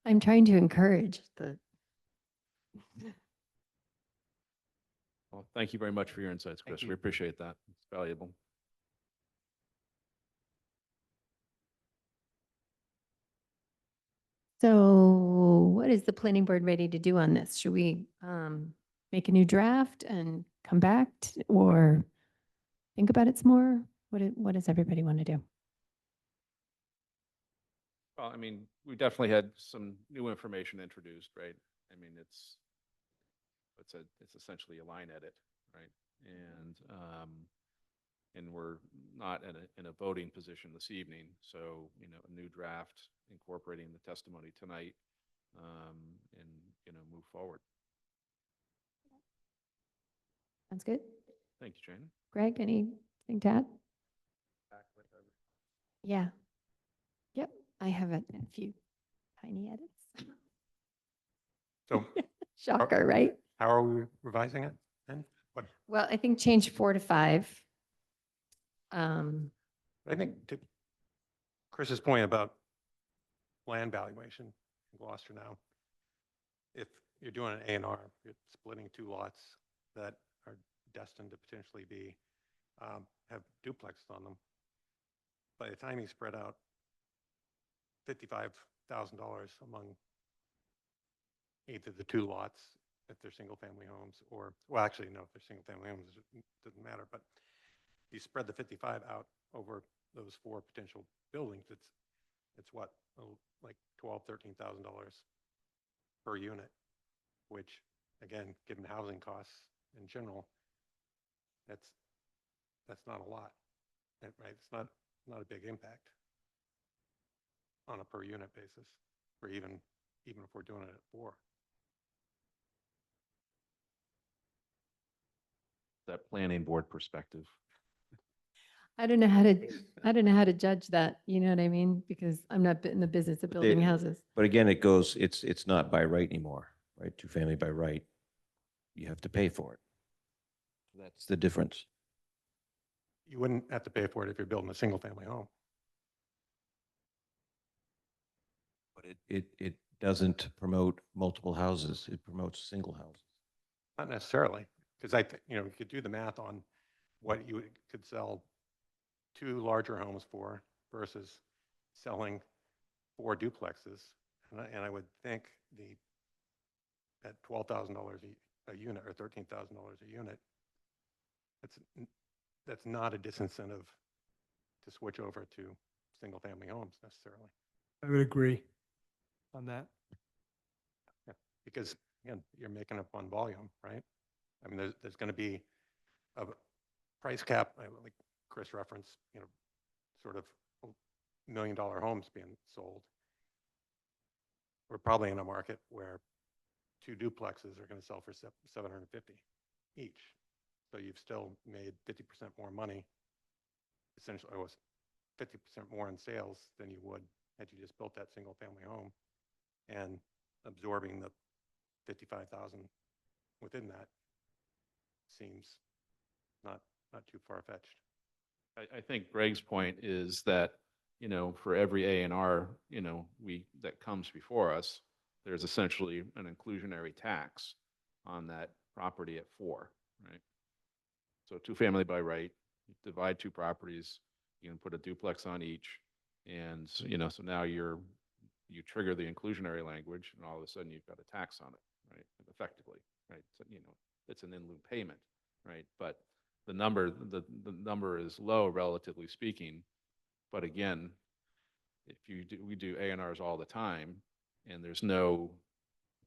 I'm trying to encourage the. well, thank you very much for your insights, Thank Chris. you. We appreciate that. It's valuable. So what is the planning board ready to do on this? Should we make a new draft and come back or think about it some more? What does everybody want to do? Well, I mean, we definitely had some new information introduced, right? I mean, it's essentially a line edit, right? And we're not in a voting position this evening. So, a new draft incorporating the testimony tonight, and, move forward. Sounds good. Thank you, Jane. Greg, anything to add? Yeah. Yep. I have a few tiny edits. So Shocker, right? how are we revising it then? What, Well, I think change 4 to 5. I think to Chris's point about land valuation in Gloucester now, if you're doing an A&R, you're splitting 2 lots that are destined to potentially be, have duplexes on them. By the time you spread out $55,000 among either the 2 lots, if they're single family homes, or, well, actually, no, if they're single family homes, it doesn't matter, but you spread the 55 out over those 4 potential buildings, it's what, like $12,000, $13,000 per unit, which again, given housing costs in general, that's not a lot, right? It's not a big impact on a per unit basis, or even if we're doing it at 4. That planning board perspective. I don't know how to, I don't know how to judge that, you know what I mean? Because I'm not in the business of But building they- houses. But again, it goes, it's not by right anymore, right? Two-family by right. You have to pay for it. That's the difference. You wouldn't have to pay for it if you're building a single-family home. But it doesn't promote multiple houses. It promotes single houses. Not necessarily, because you could do the math on what you could sell 2 larger homes for versus selling 4 duplexes. And I would think at $12,000 a unit or $13,000 a unit, that's not a disincentive to switch over to single-family homes necessarily. I would agree on that. Yeah, because again, you're making up on volume, right? I mean, there's going to be a price cap, like Chris referenced, sort of $1 million homes being sold. We're probably in a market where 2 duplexes are going to sell for $750 each. So you've still made 50% more money, essentially, or 50% more in sales than you would had you just built that single family home, and absorbing the 55,000 within that seems not too far-fetched. I think Greg's point is that, for every A and R, that comes before us, there's essentially an inclusionary tax on that property at 4, right? So two-family by right, you divide 2 properties, you can put a duplex on each. And, so now you trigger the inclusionary language and all of a sudden you've got a tax on it, right? Effectively, right? So, it's an in lieu payment, right? But the number is low, relatively speaking. But again, we do A&Rs all the time, and there's no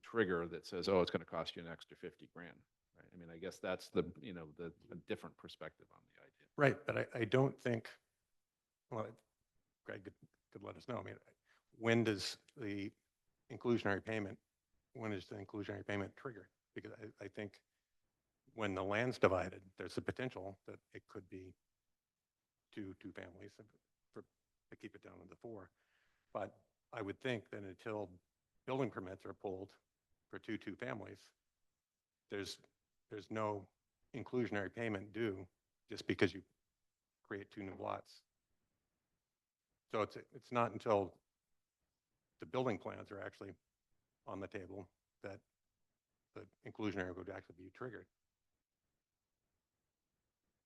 trigger that says, oh, it's going to cost you an extra 50 grand. Right? I mean, I guess that's the a different perspective on the idea. Right, but I don't think, well, Greg could let us know. I mean, when is the inclusionary payment triggered? Because I think when the land's divided, there's a potential that it could be two families to keep it down to the 4. But I would think that until building permits are pulled for two families, there's no inclusionary payment due just because you create 2 new lots. So it's not until the building plans are actually on the table that the inclusionary would actually be triggered.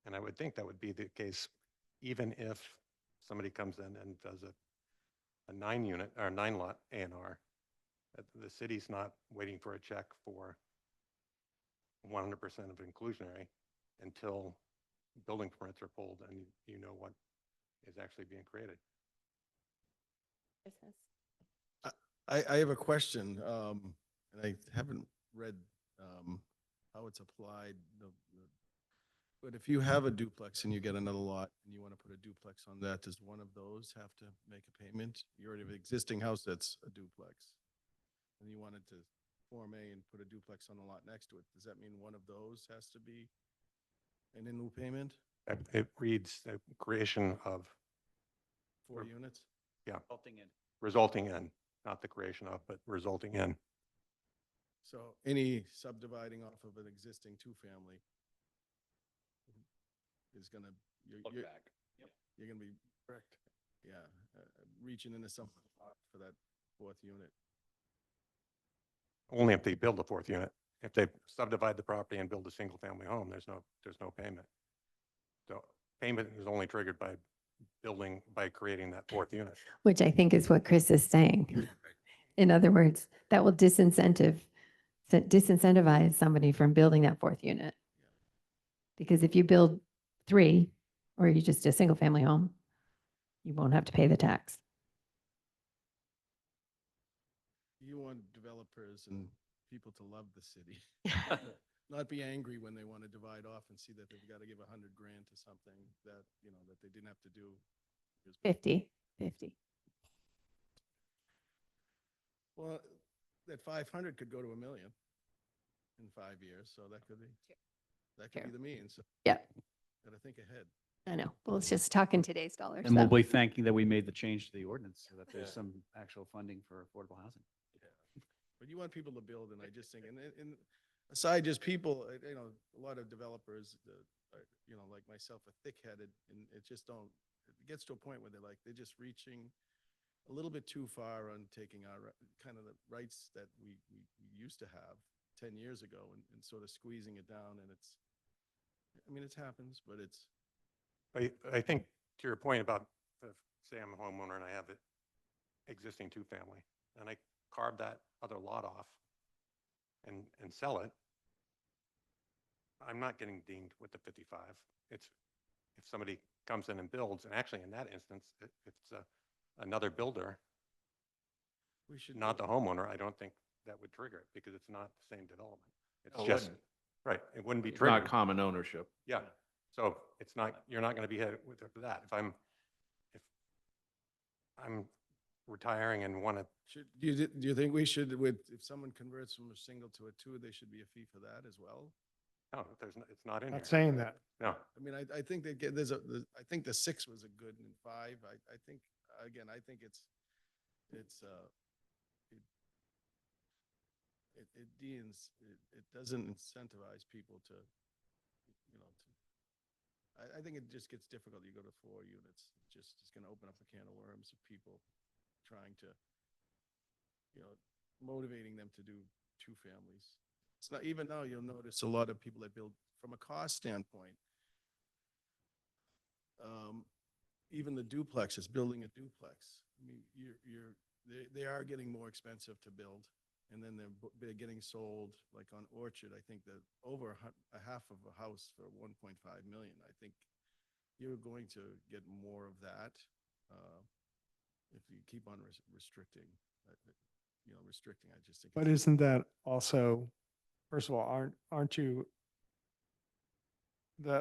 And I would think that would be the case even if somebody comes in and does a 9-unit or 9-lot A&R. The city's not waiting for a check for 100% of inclusionary until building permits are pulled and you know what is actually being created. I have a question, and I haven't read how it's applied. But if you have a duplex and you get another lot and you want to put a duplex on that, does one of those have to make a payment? You already have an existing house that's a duplex, and you wanted to Form A and put a duplex on the lot next to it. Does that mean one of those has to be an in lieu payment? It reads the creation of 4 units? resulting in, not the creation of, but resulting in. So any subdividing off of an existing 2-family is gonna, you're gonna be, correct, yeah, reaching into something for that 4th unit. Only if they build a 4th unit. If they subdivide the property and build a single family home, there's no payment. So payment is only triggered by creating that 4th unit. Which I think is what Chris is saying. In other words, that will disincentivize somebody from building that 4th unit. Because if you build 3, or you just do a single family home, you won't have to pay the tax. You want developers and people to love the city. Not be angry when they want to divide off and see that they've got to give $100 grand to something that, that they didn't have to do. 50. Well, that 500 could go to $1 million in 5 years, so that could be the mean. So Yeah. gotta think ahead. I know, well, it's just talking today's dollars. And we'll so. be thanking that we made the change to the ordinance so that there's some actual funding for affordable housing. But you want people to build, and I just think, and aside just people, you know, a lot of developers, you know, like myself, are thick-headed, and it just don't, it gets to a point where they're just reaching a little bit too far on taking our, kind of the rights that we used to have 10 years ago and sort of squeezing it down, and it's, I mean, it happens, but it's, I think to your point about, say I'm a homeowner and I have an existing two-family, and I carve that other lot off and sell it, I'm not getting dinged with the 55. It's, if somebody comes in and builds, and actually in that instance, if it's another builder, we should. not the homeowner, I don't think that would trigger it because it's not the same development. It's Oh, it just, wouldn't. right, it wouldn't be It's not triggered. common ownership. Yeah, so it's not, you're not going to be hit with that. If I'm retiring and want to, Do you think we should, if someone converts from a single to a two, there should be a fee for that as well? no, it's not in here. Not saying that. No, I mean, I think I think the 6 was a good, and 5, I think, again, I think it doesn't incentivize people to, you know, I think it just gets difficult. You go to 4 units, it's going to open up a can of worms of people trying to, you know, motivating them to do 2 families. It's not, even now you'll notice a lot of people that build from a cost standpoint. Even the duplexes, building a duplex, I mean, they are getting more expensive to build. And then they're getting sold, like on Orchard, I think that over a half of a house for 1.5 million. I think you're going to get more of that if you keep on restricting, you know, restricting, I just think. But isn't that also, first of all, aren't you,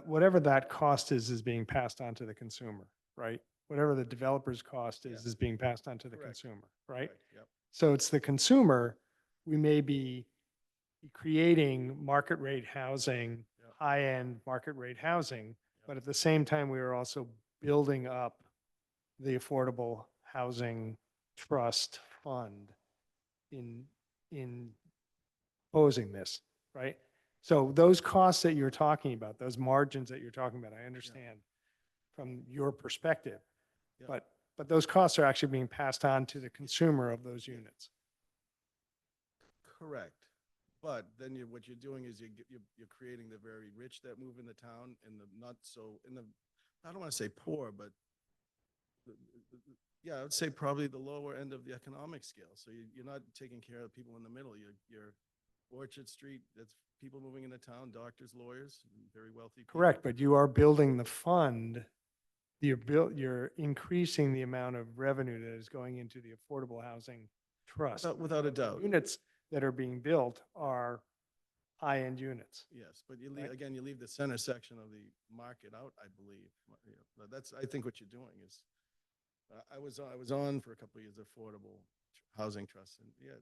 whatever that cost is being passed on to the consumer, right? Whatever the developer's cost Yeah. is being passed on to the Correct. consumer, right? Yep. So it's the consumer, we may be creating market rate housing, Yeah. high-end market rate housing, but at the same time, we are also building up the Affordable Housing Trust Fund in posing this, right? So those costs that you're talking about, those margins that you're talking about, I understand from your perspective, Yeah. but those costs are actually being passed on to the consumer of those units. Correct. But then what you're doing is you're creating the very rich that move in the town and the not so, I don't want to say poor, but yeah, I would say probably the lower end of the economic scale. So you're not taking care of people in the middle. You're Orchard Street, that's people moving into town, doctors, lawyers, very wealthy people. Correct, but you are building the fund, you're increasing the amount of revenue that is going into the Affordable Housing Trust. Without a doubt. Units that are being built are high-end units. Yes, but Right. again, you leave the center section of the market out, I believe. You know, that's, I think what you're doing is, I was on for a couple of years, Affordable Housing Trust, and yeah,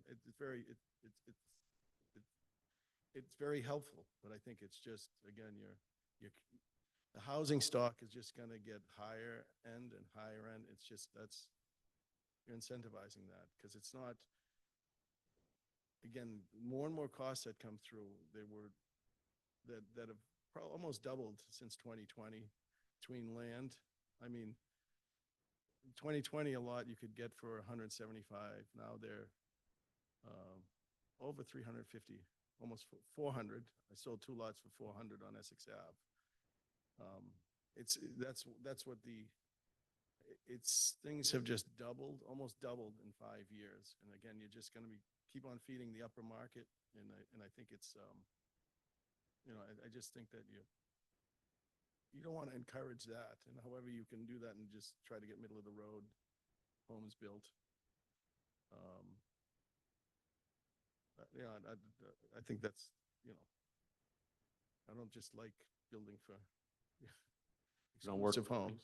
it's very helpful, but I think it's just, again, the housing stock is just gonna get higher end and higher end. It's just, you're incentivizing that, because it's not, again, more and more costs that come through, that have almost doubled since 2020 between land. I mean, 2020, a lot you could get for 175. Now they're over 350, almost 400. I sold 2 lots for 400 on Essex Ave. That's what things have just doubled, almost doubled in 5 years. And again, you're just going to keep on feeding the upper market. And I think it's, you know, I just think that you don't want to encourage that. And however you can do that and just try to get middle of the road homes built. Yeah, I think that's, you know, I don't just like building for don't work exclusive for free? homes.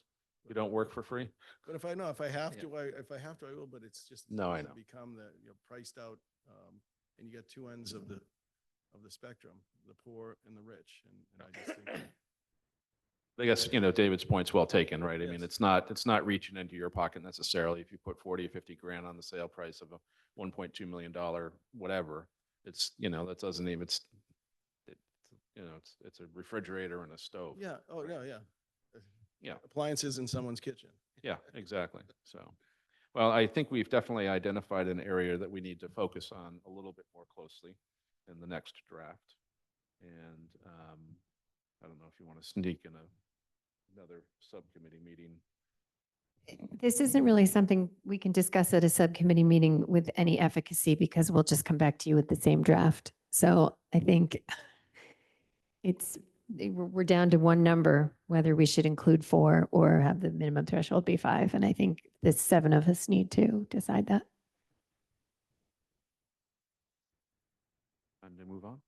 You don't work for free? But if I know, if I have Yeah. to, if I have to, I will, but it's just. No, I gonna know. Become the, you know, priced out, and you get 2 ends of the spectrum, the poor and the rich. And I just think, I guess, David's point's well taken, right? I mean, Yes. it's not reaching into your pocket necessarily if you put 40 or 50 grand on the sale price of a $1.2 million, whatever. It's, that doesn't even, it's a refrigerator and a stove. Yeah, oh, Right. no, yeah. Yeah. Appliances in someone's kitchen. Yeah, exactly. So, well, I think we've definitely identified an area that we need to focus on a little bit more closely in the next draft. And I don't know if you want to sneak in another subcommittee meeting. This isn't really something we can discuss at a subcommittee meeting with any efficacy because we'll just come back to you with the same draft. So I think we're down to one number, whether we should include 4 or have the minimum threshold be 5. And I think the 7 of us need to decide that. Time to move on.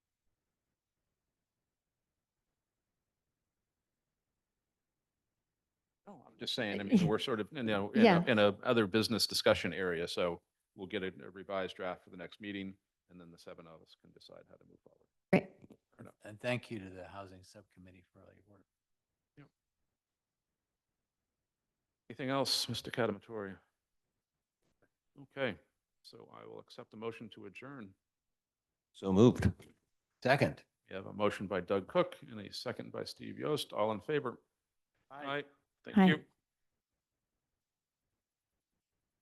No, I'm just saying, I mean, we're sort of, Yeah. in a other business discussion area. So we'll get a revised draft for the next meeting, and then the 7 of us can decide how to move forward. Great. And thank you to the Housing Subcommittee for all your work. Anything else, Mr. Cadamatore? Okay, so I will accept the motion to adjourn. So moved. Second. We have a motion by Doug Cook and a second by Steve Yost. All in favor? Aye. Thank Aye. you.